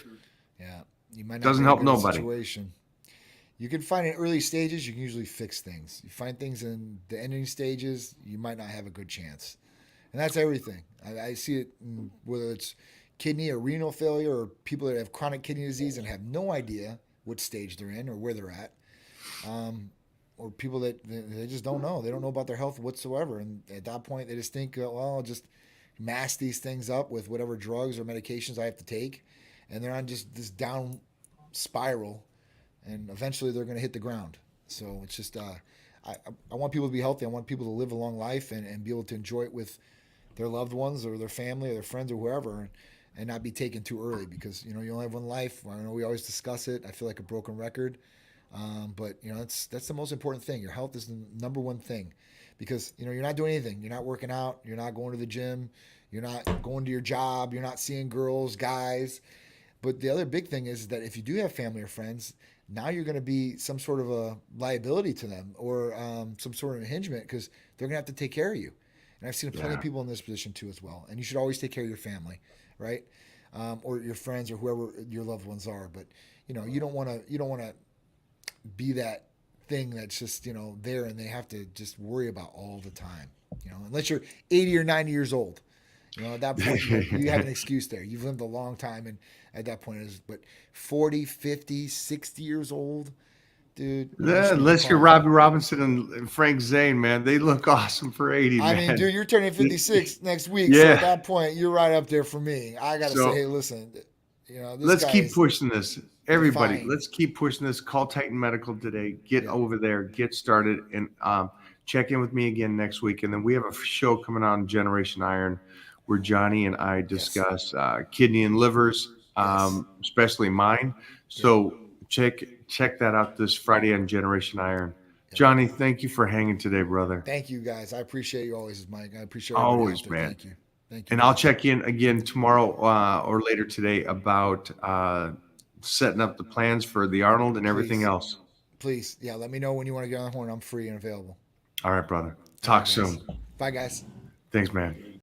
Yeah. You might not Doesn't be in a help good nobody. Situation. You can find in early stages, you can usually fix things. You find things in the ending stages, you might not have a good chance. And that's everything. I see it whether it's kidney or renal failure, or people that have chronic kidney disease and have no idea what stage they're in or where they're at, or people that they just don't know. They don't know about their health whatsoever. And at that point, they just think, well, I'll just mask these things up with whatever drugs or medications I have to take. And they're on just this down spiral. And eventually they're going to hit the ground. So it's just, I want people to be healthy. I want people to live a long life and be able to enjoy it with their loved ones or their family or their friends or whoever, and not be taken too early because you only have one life. I know we always discuss it. I feel like a broken record, but that's the most important thing. Your health is the number one thing, because you're not doing anything. You're not working out. You're not going to the gym. You're not going to your job. You're not seeing girls, guys. But the other big thing is that if you do have family or friends, now you're going to be some sort of a liability to them, or some sort of impingement, because they're going to have to take care of you. And I've seen plenty of people in this position too as well. And you should always take care of your family, right? Or your friends or whoever your loved ones are. But you don't want to be that thing that's just there and they have to just worry about all the time. Unless you're 80 or 90 years old. At that point, you have an excuse there. You've lived a long time, and at that point, but 40, 50, 60 years old, dude. Yeah, unless you're Robbie Robinson and Frank Zane, man, they look awesome for 80. I man. mean, dude, you're turning 56 next week, so at that point, you're right up there for me. I gotta say, hey, listen, this let's guy keep pushing this. Everybody, defined. let's keep pushing this. Call Titan Medical today. Get over there, get started, and check in with me again next week. And then we have a show coming on Generation Iron, where Johnny and I discuss kidney and livers, especially mine. So check that out this Friday on Generation Iron. Johnny, thank you for hanging today, brother. Thank you, guys. I appreciate you always, Mike. I appreciate always, everybody out there. man. Thank you. And I'll check in again tomorrow or later today about setting up the plans for the Arnold and everything else. Please, let me know when you want to get on the horn. I'm free and available. All right, brother. Talk soon. Bye, guys. Thanks, man.